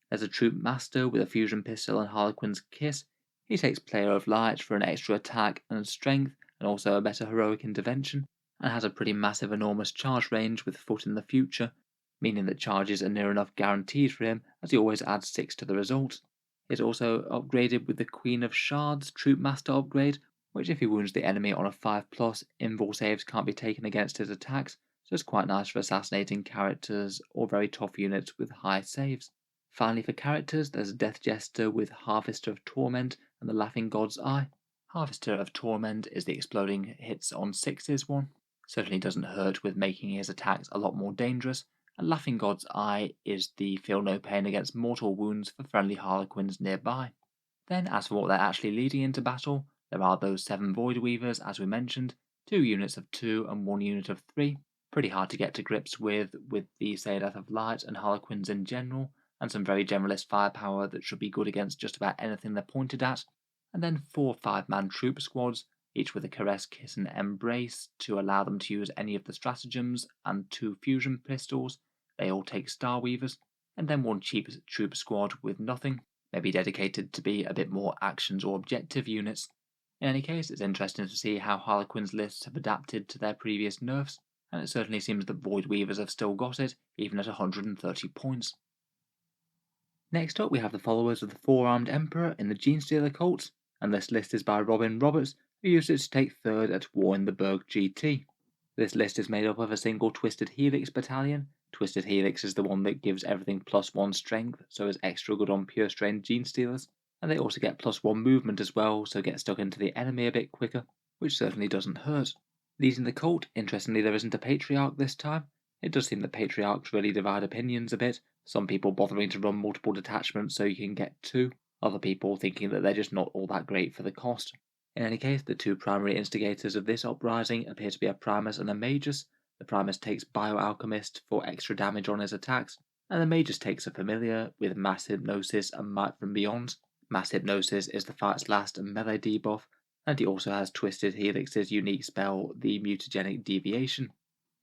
There's a Troop Master with a fusion pistol and Harlequin's Kiss. He takes Player of Light for an extra attack and strength, and also a better heroic intervention, and has a pretty massive enormous charge range with Foot in the Future, meaning that charges are near enough guaranteed for him as he always adds 6 to the result. It's also upgraded with the Queen of Shards Troop Master upgrade, which if he wounds the enemy on a 5+, invul saves can't be taken against his attacks, so it's quite nice for assassinating characters or very tough units with high saves. Finally, for characters, there's a Death Jester with Harvester of Torment and the Laughing God's Eye. Harvester of Torment is the exploding hits on 6s one. Certainly doesn't hurt with making his attacks a lot more dangerous, and Laughing God's Eye is the Feel No Pain against mortal wounds for friendly Harlequins nearby. Then, as for what they're actually leading into battle, there are those 7 Void Weavers, as we mentioned, 2 units of 2 and 1 unit of 3. Pretty hard to get to grips with the Sadath of Light and Harlequins in general, and some very generalist firepower that should be good against just about anything they're pointed at, and then 4 5-man troop squads each with a Caress, Kiss and Embrace to allow them to use any of the stratagems, and 2 fusion pistols. They all take Star Weavers, and then 1 cheap trooper squad with nothing, maybe dedicated to be a bit more actions or objective units. In any case, it's interesting to see how Harlequins lists have adapted to their previous nerfs, and it certainly seems that Void Weavers have still got it, even at 130 points. Next up we have the followers of the 4-armed Emperor in the Genestealer Cults, and this list is by Robin Roberts, who used it to take 3rd at War in the Berg GT. This list is made up of a single Twisted Helix battalion. Twisted Helix is the one that gives everything +1 strength, so is extra good on pure strain Genestealers, and they also get +1 movement as well, so get stuck into the enemy a bit quicker, which certainly doesn't hurt. Leading the cult, interestingly there isn't a Patriarch this time. It does seem that Patriarchs really divide opinions a bit, some people bothering to run multiple detachments so you can get 2, other people thinking that they're just not all that great for the cost. In any case, the 2 primary instigators of this uprising appear to be a Primus and a Magus. The Primus takes Bioalchemist for extra damage on his attacks, and the Magus takes a familiar with Mass Hypnosis and Might from Beyond. Mass Hypnosis is the fight's last and melee debuff, and he also has Twisted Helix's unique spell, the Mutagenic Deviation.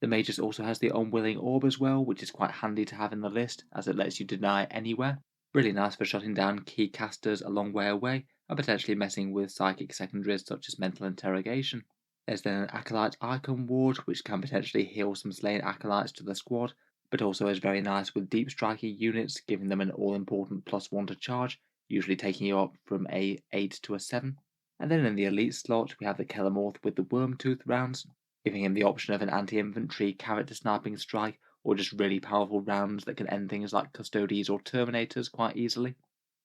The Magus also has the Unwilling Orb as well, which is quite handy to have in the list, as it lets you deny anywhere. Really nice for shutting down key casters a long way away, and potentially messing with psychic secondaries such as Mental Interrogation. There's then an Acolyte Icon Ward, which can potentially heal some slain Acolytes to the squad, but also is very nice with deep striking units, giving them an all-important +1 to charge, usually taking you up from a 8 to a 7. And then in the elite slot, we have the Kelemorth with the Wormtooth rounds, giving him the option of an anti-infantry character sniping strike, or just really powerful rounds that can end things like Custodes or Terminators quite easily.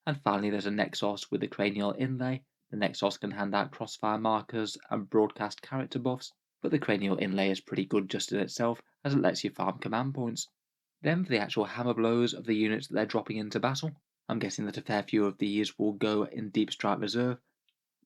And finally there's a Nexos with the Cranial Inlay. The Nexos can hand out crossfire markers and broadcast character buffs, but the Cranial Inlay is pretty good just in itself, as it lets you farm command points. Then for the actual hammer blows of the units that they're dropping into battle, I'm guessing that a fair few of these will go in Deep Strike Reserve,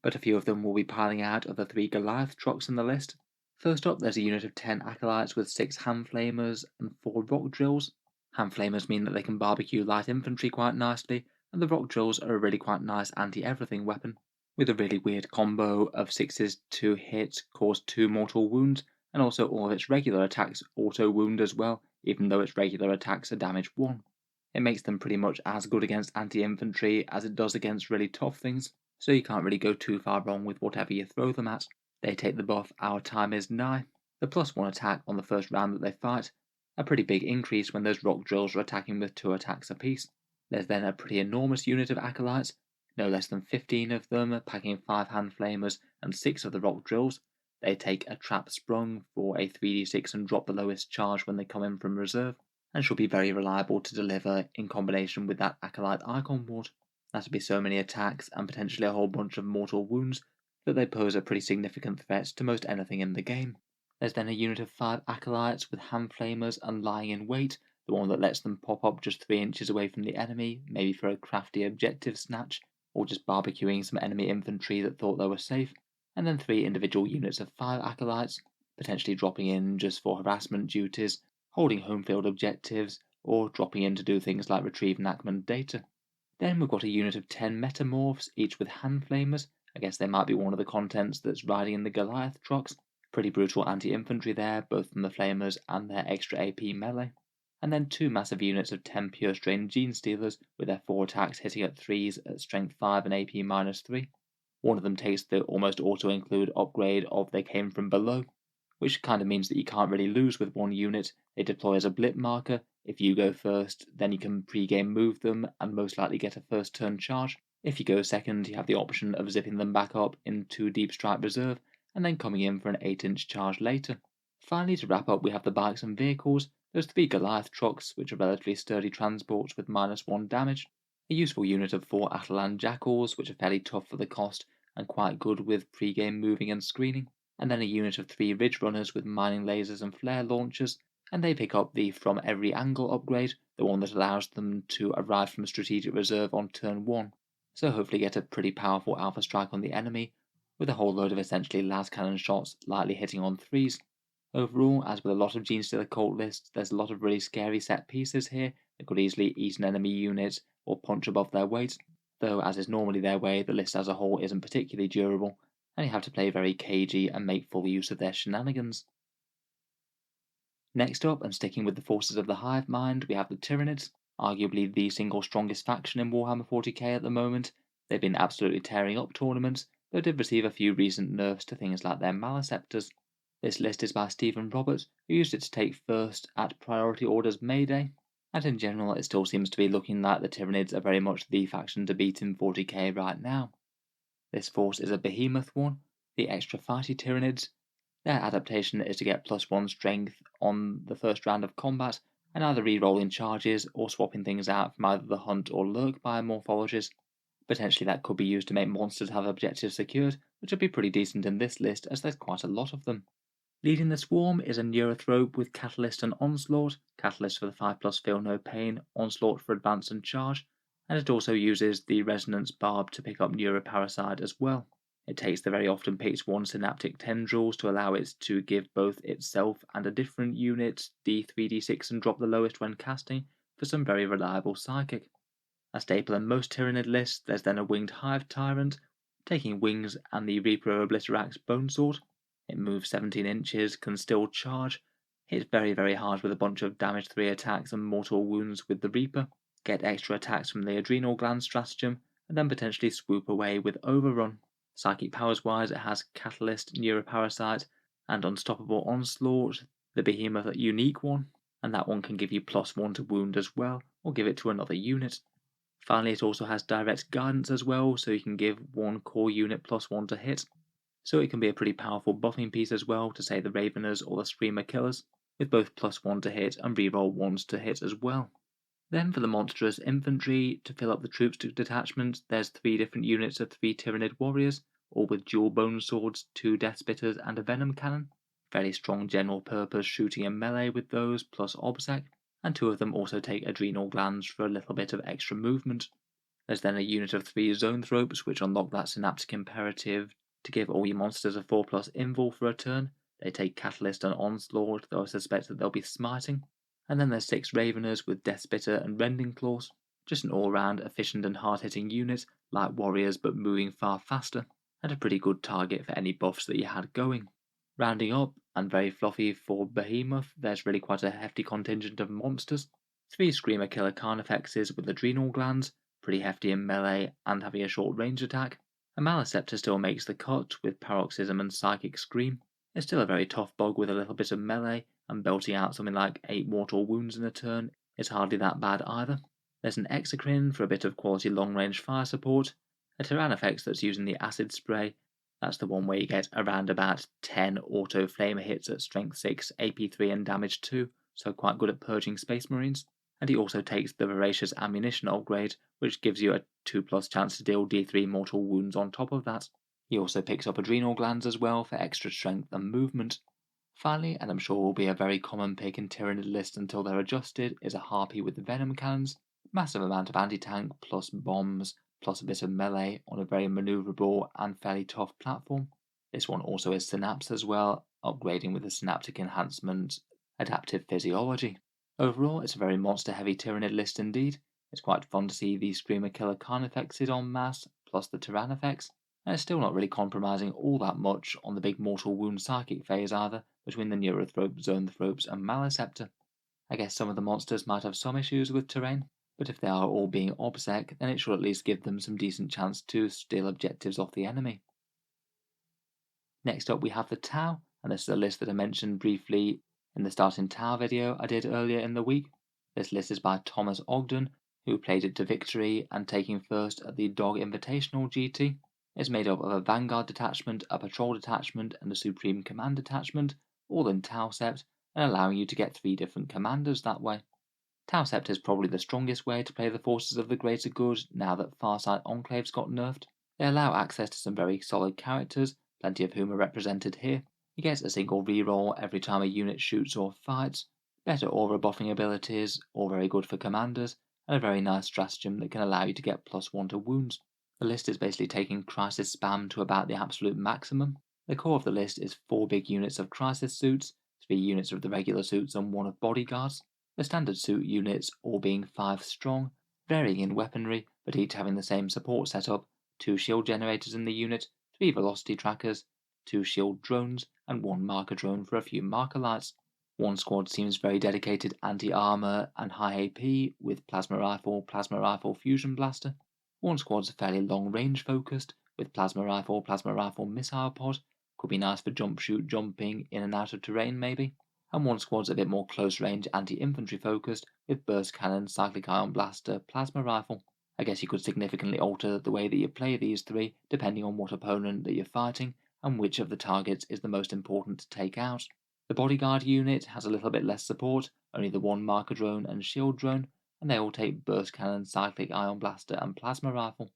but a few of them will be piling out of the 3 Goliath trucks in the list. First up, there's a unit of 10 Acolytes with 6 Hand Flamers and 4 Rock Drills. Hand Flamers mean that they can barbecue light infantry quite nicely, and the Rock Drills are a really quite nice anti-everything weapon, with a really weird combo of 6s to hit, cause 2 mortal wounds, and also all of its regular attacks auto-wound as well, even though its regular attacks are damage 1. It makes them pretty much as good against anti-infantry as it does against really tough things, so you can't really go too far wrong with whatever you throw them at. They take the buff Our Time Is Nigh, the +1 attack on the first round that they fight, a pretty big increase when those Rock Drills are attacking with 2 attacks apiece. There's then a pretty enormous unit of Acolytes, no less than 15 of them, packing 5 Hand Flamers and 6 of the Rock Drills. They take a Trap Sprung for a 3d6 and drop the lowest charge when they come in from reserve, and should be very reliable to deliver in combination with that Acolyte Icon Ward. That'll be so many attacks and potentially a whole bunch of mortal wounds that they pose a pretty significant threat to most anything in the game. There's then a unit of 5 Acolytes with Hand Flamers and Lying in Wait, the one that lets them pop up just 3 inches away from the enemy, maybe for a crafty objective snatch, or just barbecuing some enemy infantry that thought they were safe, and then 3 individual units of 5 Acolytes, potentially dropping in just for harassment duties, holding home field objectives, or dropping in to do things like retrieve Nachman data. Then we've got a unit of 10 Metamorphs, each with Hand Flamers. I guess they might be one of the contents that's riding in the Goliath trucks. Pretty brutal anti-infantry there, both from the Flamers and their extra AP melee. And then 2 massive units of 10 pure strain Genestealers, with their 4 attacks hitting at 3s at strength 5 and AP -3. One of them takes the almost auto-include upgrade of They Came From Below, which kind of means that you can't really lose with one unit. They deploy as a blip marker. If you go first, then you can pre-game move them and most likely get a first turn charge. If you go second, you have the option of zipping them back up into Deep Strike Reserve and then coming in for an 8-inch charge later. Finally, to wrap up, we have the bikes and vehicles. There's 3 Goliath trucks, which are relatively sturdy transports with -1 damage, a useful unit of 4 Atalan Jackals, which are fairly tough for the cost and quite good with pre-game moving and screening, and then a unit of 3 Ridge Runners with mining lasers and flare launchers, and they pick up the From Every Angle upgrade, the one that allows them to arrive from strategic reserve on turn 1, so hopefully get a pretty powerful alpha strike on the enemy, with a whole load of essentially las cannon shots lightly hitting on 3s. Overall, as with a lot of Genestealer Cult lists, there's a lot of really scary set pieces here that could easily eat an enemy unit or punch above their weight, though as is normally their way, the list as a whole isn't particularly durable, and you have to play very cagey and make full use of their shenanigans. Next up, and sticking with the forces of the hive mind, we have the Tyranids, arguably the single strongest faction in Warhammer 40k at the moment. They've been absolutely tearing up tournaments, though did receive a few recent nerfs to things like their Maleceptors. This list is by Stephen Roberts, who used it to take first at Priority Order's Mayday, and in general it still seems to be looking like the Tyranids are very much the faction to beat in 40k right now. This force is a behemoth one, the extra fighty Tyranids. Their adaptation is to get +1 strength on the first round of combat, and either re-rolling charges or swapping things out from either the Hunt or Lurk biomorphologies. Potentially that could be used to make monsters have objectives secured, which would be pretty decent in this list as there's quite a lot of them. Leading the swarm is a Neurothrope with Catalyst and Onslaught, Catalyst for the 5+ Feel No Pain, Onslaught for Advance and Charge, and it also uses the Resonance Barb to pick up Neuroparasite as well. It takes the very often picked 1 Synaptic Tendrils to allow it to give both itself and a different unit D3d6 and drop the lowest when casting for some very reliable Psychic. A staple in most Tyranid lists, there's then a Winged Hive Tyrant, taking Wings and the Reaper Obliterax Bone Sword. It moves 17 inches, can still charge, hits very hard with a bunch of damage 3 attacks and mortal wounds with the Reaper, get extra attacks from the Adrenal Gland stratagem, and then potentially swoop away with Overrun. Psychic powers wise, it has Catalyst, Neuroparasite, and Unstoppable Onslaught, the Behemoth unique one, and that one can give you +1 to wound as well, or give it to another unit. Finally, it also has Direct Guidance as well, so you can give one core unit +1 to hit. So it can be a pretty powerful buffing piece as well to say the Raveners or the Screamer Killers, with both +1 to hit and reroll 1s to hit as well. Then for the monstrous infantry, to fill up the troops detachment, there's 3 different units of 3 Tyranid warriors, all with dual bone swords, 2 Death Spitters and a Venom Cannon. Very strong general purpose shooting and melee with those, plus Obsec, and 2 of them also take Adrenal Glands for a little bit of extra movement. There's then a unit of 3 Zoanthropes which unlock that Synaptic Imperative to give all your monsters a 4+ invul for a turn. They take Catalyst and Onslaught, though I suspect that they'll be smiting. And then there's 6 Raveners with Death Spitter and Rending Claws. Just an all-round efficient and hard-hitting unit, like warriors but moving far faster, and a pretty good target for any buffs that you had going. Rounding up, and very fluffy for Behemoth, there's really quite a hefty contingent of monsters. 3 Screamer Killer Carnifexes with Adrenal Glands, pretty hefty in melee and having a short range attack. A Maleceptor still makes the cut with Paroxysm and Psychic Scream. It's still a very tough bug with a little bit of melee, and belting out something like 8 mortal wounds in a turn is hardly that bad either. There's an Exocrine for a bit of quality long-range fire support, a Tyrannofex that's using the Acid Spray, that's the one where you get around about 10 auto flamer hits at strength 6, AP 3 and damage 2, so quite good at purging Space Marines. And he also takes the Voracious Ammunition upgrade, which gives you a 2+ chance to deal D3 mortal wounds on top of that. He also picks up Adrenal Glands as well for extra strength and movement. Finally, and I'm sure will be a very common pick in Tyranid lists until they're adjusted, is a Harpy with the Venom Cannons, massive amount of anti-tank plus bombs, plus a bit of melee on a very manoeuvrable and fairly tough platform. This one also is Synapse as well, upgrading with the Synaptic Enhancement Adaptive Physiology. Overall, it's a very monster-heavy Tyranid list indeed. It's quite fun to see the Screamer Killer Carnifexes en masse, plus the Tyrannofex, and it's still not really compromising all that much on the big mortal wound psychic phase either, between the Neurothrope, Zoanthropes and Maleceptor. I guess some of the monsters might have some issues with terrain, but if they are all being Obsec, then it should at least give them some decent chance to steal objectives off the enemy. Next up we have the Tau, and this is a list that I mentioned briefly in the Starting Tau video I did earlier in the week. This list is by Thomas Ogden, who played it to victory and taking first at the Dog Invitational GT. It's made up of a Vanguard detachment, a Patrol detachment, and a Supreme Command detachment, all in Tau Sept, and allowing you to get 3 different commanders that way. Tau Sept is probably the strongest way to play the forces of the greater good now that Farsight Enclaves got nerfed. They allow access to some very solid characters, plenty of whom are represented here. You get a single reroll every time a unit shoots or fights, better aura buffing abilities, all very good for commanders, and a very nice stratagem that can allow you to get +1 to wounds. The list is basically taking Crisis spam to about the absolute maximum. The core of the list is 4 big units of Crisis suits, 3 units of the regular suits and 1 of bodyguards. The standard suit units all being 5 strong, varying in weaponry, but each having the same support setup, 2 shield generators in the unit, 3 velocity trackers, 2 shield drones, and 1 marker drone for a few marker lights. One squad seems very dedicated anti-armor and high AP with plasma rifle, fusion blaster. One squad's fairly long range focused with plasma rifle, missile pod. Could be nice for jumping in and out of terrain maybe. And one squad's a bit more close range anti-infantry focused with burst cannon, cyclic ion blaster, plasma rifle. I guess you could significantly alter the way that you play these three depending on what opponent that you're fighting and which of the targets is the most important to take out. The bodyguard unit has a little bit less support, only the 1 marker drone and shield drone, and they all take burst cannon, cyclic ion blaster, and plasma rifle.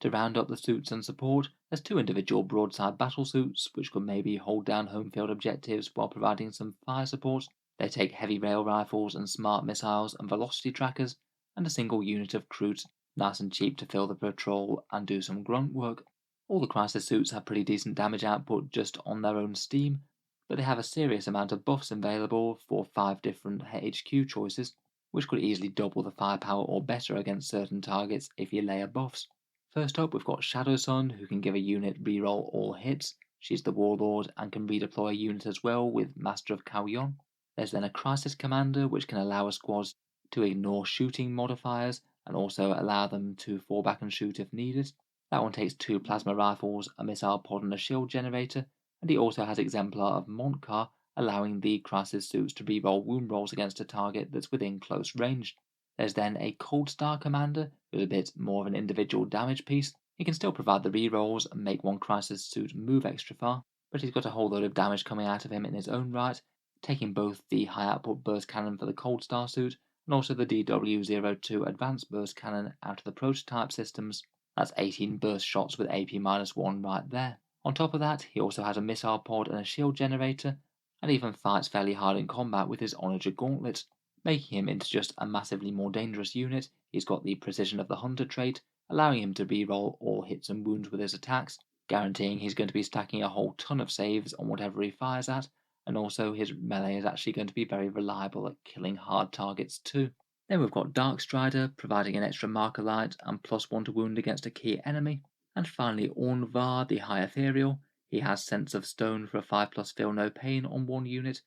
To round up the suits and support, there's 2 individual broadside battle suits, which could maybe hold down home field objectives while providing some fire support. They take heavy rail rifles and smart missiles and velocity trackers, and a single unit of Kroots, nice and cheap to fill the patrol and do some grunt work. All the crisis suits have pretty decent damage output just on their own steam, but they have a serious amount of buffs available for 5 different HQ choices, which could easily double the firepower or better against certain targets if you layer buffs. First up, we've got Shadowsun, who can give a unit reroll all hits. She's the Warlord and can redeploy a unit as well with Master of Kauyon. There's then a Crisis Commander, which can allow a squad to ignore shooting modifiers and also allow them to fall back and shoot if needed. That one takes 2 plasma rifles, a missile pod and a shield generator, and he also has Exemplar of Montkar, allowing the crisis suits to reroll wound rolls against a target that's within close range. There's then a Cold Star Commander, who's a bit more of an individual damage piece. He can still provide the rerolls and make one crisis suit move extra far, but he's got a whole load of damage coming out of him in his own right, taking both the high output burst cannon for the Cold Star suit and also the DW02 advanced burst cannon out of the prototype systems. That's 18 burst shots with AP-1 right there. On top of that, he also has a missile pod and a shield generator, and even fights fairly hard in combat with his Onager gauntlets, making him into just a massively more dangerous unit. He's got the precision of the hunter trait, allowing him to reroll all hits and wounds with his attacks, guaranteeing he's going to be stacking a whole ton of saves on whatever he fires at, and also his melee is actually going to be very reliable at killing hard targets too. Then we've got Dark Strider, providing an extra marker light and +1 to wound against a key enemy. And finally Ornvar, the High Ethereal. He has Sense of Stone for a 5+ Feel No Pain on 1 unit,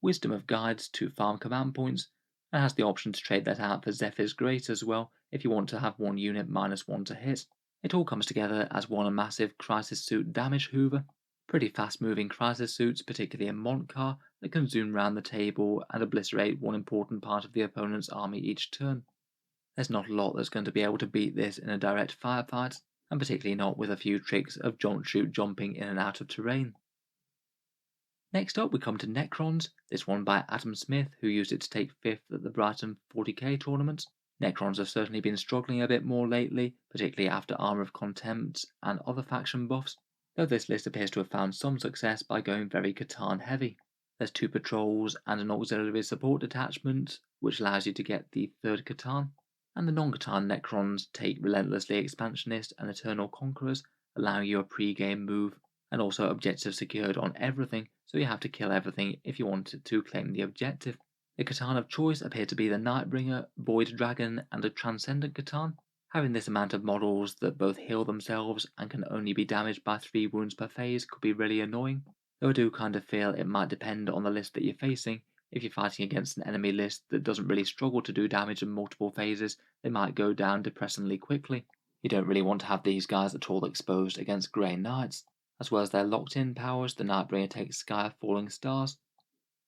Wisdom of Guides to farm command points, and has the option to trade that out for Zephyr's Grace as well if you want to have 1 unit -1 to hit. It all comes together as one massive crisis suit damage hoover. Pretty fast moving crisis suits, particularly in Montkar, that can zoom round the table and obliterate one important part of the opponent's army each turn. There's not a lot that's going to be able to beat this in a direct firefight, and particularly not with a few tricks of jumping in and out of terrain. Next up we come to Necrons, this one by Adam Smith, who used it to take 5th at the Brighton 40K tournament. Necrons have certainly been struggling a bit more lately, particularly after Armour of Contempt and other faction buffs, though this list appears to have found some success by going very Catan heavy. There's 2 patrols and an auxiliary support detachment, which allows you to get the 3rd Catan, and the non-Catan Necrons take Relentlessly Expansionist and Eternal Conquerors, allowing you a pre-game move and also objectives secured on everything, so you have to kill everything if you wanted to claim the objective. The Catan of choice appear to be the Nightbringer, Void Dragon, and a Transcendent Catan. Having this amount of models that both heal themselves and can only be damaged by 3 wounds per phase could be really annoying, though I do kind of feel it might depend on the list that you're facing. If you're fighting against an enemy list that doesn't really struggle to do damage in multiple phases, they might go down depressingly quickly. You don't really want to have these guys at all exposed against Grey Knights. As well as their locked-in powers, the Nightbringer takes Sky of Falling Stars.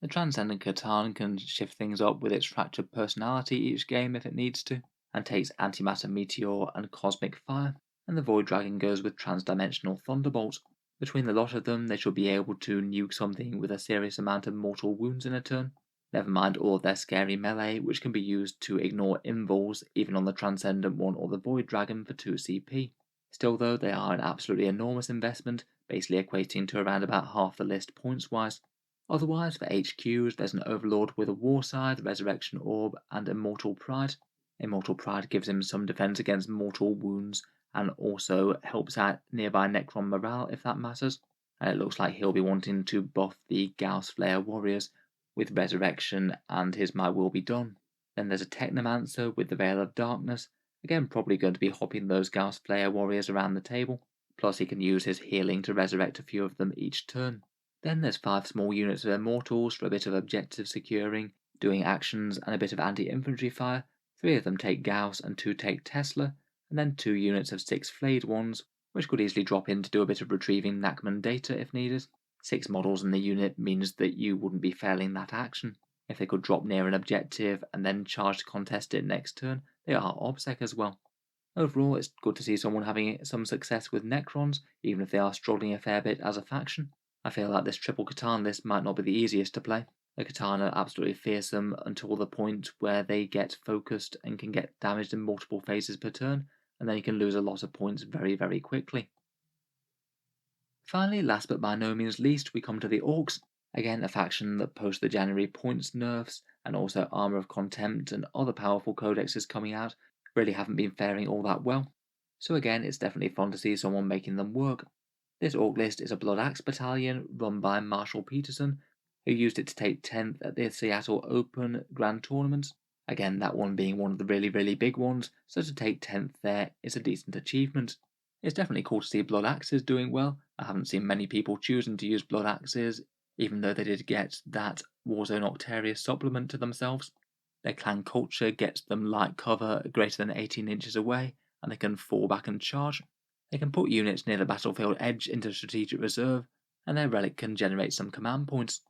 The Transcendent Catan can shift things up with its fractured personality each game if it needs to, and takes Antimatter Meteor and Cosmic Fire, and the Void Dragon goes with Transdimensional Thunderbolt. Between the lot of them, they should be able to nuke something with a serious amount of mortal wounds in a turn. Never mind all of their scary melee, which can be used to ignore invuls even on the Transcendent one or the Void Dragon for 2 CP. Still though, they are an absolutely enormous investment, basically equating to around about half the list points-wise. Otherwise, for HQs, there's an Overlord with a War Scythe, Resurrection Orb, and Immortal Pride. Immortal Pride gives him some defense against mortal wounds, and also helps out nearby Necron morale if that matters. And it looks like he'll be wanting to buff the Gauss Flayer warriors with Resurrection and his My Will Be Done. Then there's a Technomancer with the Veil of Darkness, again probably going to be hopping those Gauss Flayer warriors around the table. plus he can use his healing to resurrect a few of them each turn. Then there's 5 small units of Immortals for a bit of objective securing, doing actions and a bit of anti-infantry fire. 3 of them take Gauss and 2 take Tesla, and then 2 units of 6 flayed ones, which could easily drop in to do a bit of retrieving Nachman data if needed. 6 models in the unit means that you wouldn't be failing that action. If they could drop near an objective and then charge to contest it next turn, they are OBSEC as well. Overall, it's good to see someone having some success with Necrons, even if they are struggling a fair bit as a faction. I feel like this triple Catan list might not be the easiest to play. The Catan are absolutely fearsome until the point where they get focused and can get damaged in multiple phases per turn, and then you can lose a lot of points very, very quickly. Finally, last but by no means least, we come to the Orks. Again, a faction that post the January points nerfs and also Armor of Contempt and other powerful codexes coming out really haven't been faring all that well. So again, it's definitely fun to see someone making them work. This Ork list is a Blood Axe battalion run by Marshall Peterson, who used it to take 10th at the Seattle Open Grand Tournament. Again, that one being one of the really, really big ones, so to take 10th there is a decent achievement. It's definitely cool to see Blood Axes doing well. I haven't seen many people choosing to use Blood Axes, even though they did get that Warzone Octarius supplement to themselves. Their clan culture gets them light cover greater than 18 inches away, and they can fall back and charge. They can put units near the battlefield edge into strategic reserve, and their relic can generate some command points.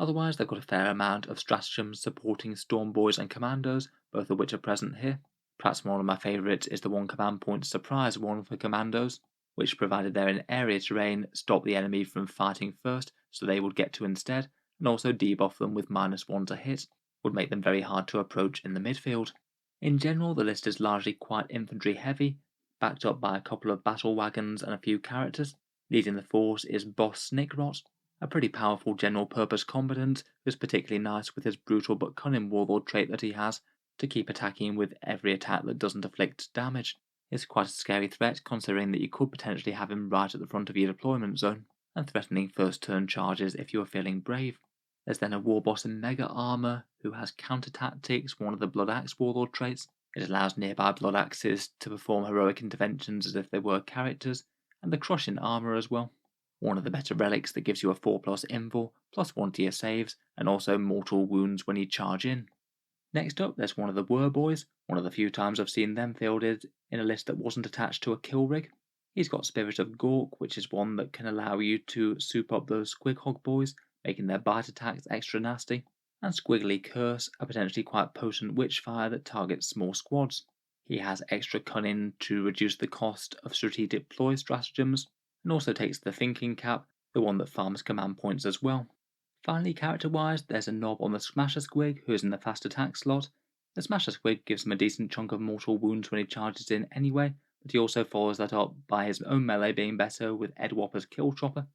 Otherwise, they've got a fair amount of stratagems supporting Storm Boys and Commandos, both of which are present here. Perhaps one of my favourites is the 1 command point surprise one for Commandos, which, provided they're in area terrain, stop the enemy from fighting first, so they would get to instead, and also debuff them with -1 to hit, would make them very hard to approach in the midfield. In general, the list is largely quite infantry heavy, backed up by a couple of battle wagons and a few characters. Leading the force is Boss Snickrot, a pretty powerful general purpose combatant who's particularly nice with his brutal but cunning warlord trait that he has to keep attacking with every attack that doesn't afflict damage. It's quite a scary threat considering that you could potentially have him right at the front of your deployment zone, and threatening first turn charges if you are feeling brave. There's then a warboss in Mega Armor who has counter tactics, one of the Blood Axe warlord traits. It allows nearby Blood Axes to perform heroic interventions as if they were characters, and the Crushing Armor as well. One of the better relics that gives you a 4+ invul, +1 to your saves, and also mortal wounds when you charge in. Next up, there's one of the Were Boys, one of the few times I've seen them fielded in a list that wasn't attached to a kill rig. He's got Spirit of Gork, which is one that can allow you to soup up those Squighog boys, making their bite attacks extra nasty, and Squiggly Curse, a potentially quite potent witchfire that targets small squads. He has extra cunning to reduce the cost of strategic ploy stratagems, and also takes the Thinking Cap, the one that farms command points as well. Finally, character-wise, there's a knob on the Smasher Squig who is in the fast attack slot. The Smasher Squig gives him a decent chunk of mortal wounds when he charges in anyway, but he also follows that up by his own melee being better with Ed Whopper's Kill Chopper,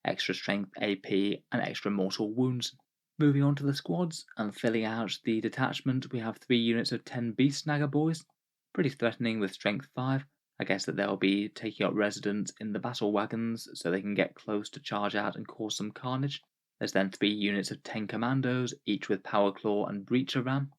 extra strength AP, and extra mortal wounds. Moving on to the squads, and filling out the detachment, we have 3 units of 10 Beast Snagger boys, pretty threatening with strength 5. I guess that they'll be taking up residence in the battle wagons so they can get close to charge out and cause some carnage. There's then 3 units of 10 commandos, each with Power Claw and Breacher Ram.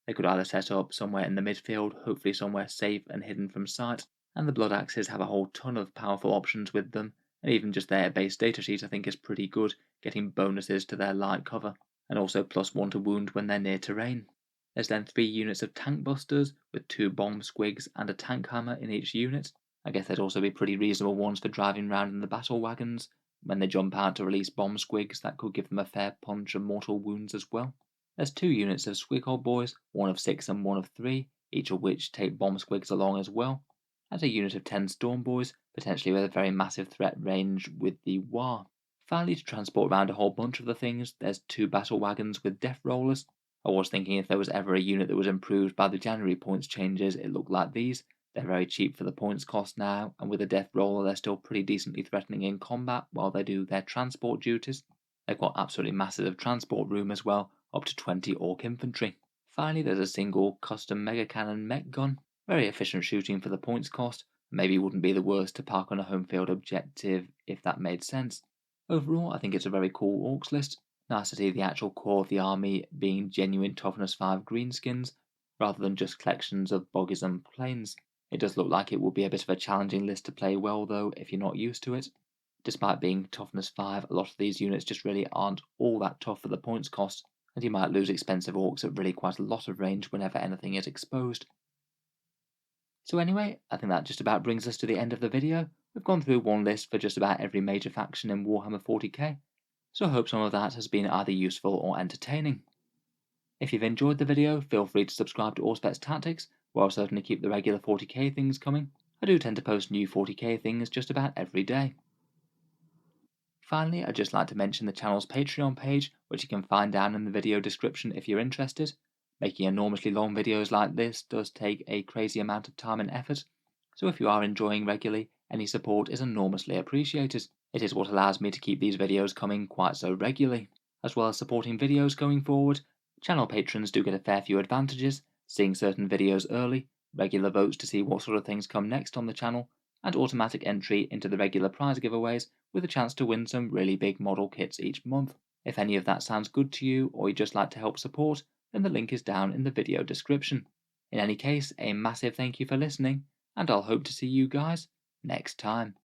They could either set up somewhere in the midfield, hopefully somewhere safe and hidden from sight, and the Blood Axes have a whole ton of powerful options with them, and even just their base datasheet I think is pretty good, getting bonuses to their light cover, and also +1 to wound when they're near terrain. There's then 3 units of Tank Busters, with 2 Bomb Squigs and a Tank Hammer in each unit. I guess they'd also be pretty reasonable ones for driving around in the battle wagons. When they jump out to release Bomb Squigs, that could give them a fair punch of mortal wounds as well. There's 2 units of Squighog boys, one of 6 and one of 3, each of which take Bomb Squigs along as well. And a unit of 10 Storm boys, potentially with a very massive threat range with the War. Finally, to transport around a whole bunch of the things, there's 2 battle wagons with Death Rollers. I was thinking if there was ever a unit that was improved by the January points changes, it looked like these. They're very cheap for the points cost now, and with a Death Roller they're still pretty decently threatening in combat while they do their transport duties. They've got absolutely massive transport room as well, up to 20 Ork infantry. Finally, there's a single custom Mega Cannon mech gun, very efficient shooting for the points cost, maybe wouldn't be the worst to park on a home field objective if that made sense. Overall, I think it's a very cool Orks list. Nice to see the actual core of the army being genuine toughness 5 greenskins, rather than just collections of boggies and plains. It does look like it will be a bit of a challenging list to play well though if you're not used to it. Despite being toughness 5, a lot of these units just really aren't all that tough for the points cost, and you might lose expensive orcs at really quite a lot of range whenever anything is exposed. So anyway, I think that just about brings us to the end of the video. We've gone through one list for just about every major faction in Warhammer 40k, so I hope some of that has been either useful or entertaining. If you've enjoyed the video, feel free to subscribe to Auspex Tactics, where I'll certainly keep the regular 40k things coming. I do tend to post new 40k things just about every day. Finally, I'd just like to mention the channel's Patreon page, which you can find down in the video description if you're interested. Making enormously long videos like this does take a crazy amount of time and effort, so if you are enjoying regularly, any support is enormously appreciated. It is what allows me to keep these videos coming quite so regularly. As well as supporting videos going forward, channel patrons do get a fair few advantages, seeing certain videos early, regular votes to see what sort of things come next on the channel, and automatic entry into the regular prize giveaways with a chance to win some really big model kits each month. If any of that sounds good to you or you'd just like to help support, then the link is down in the video description. In any case, a massive thank you for listening, and I'll hope to see you guys next time.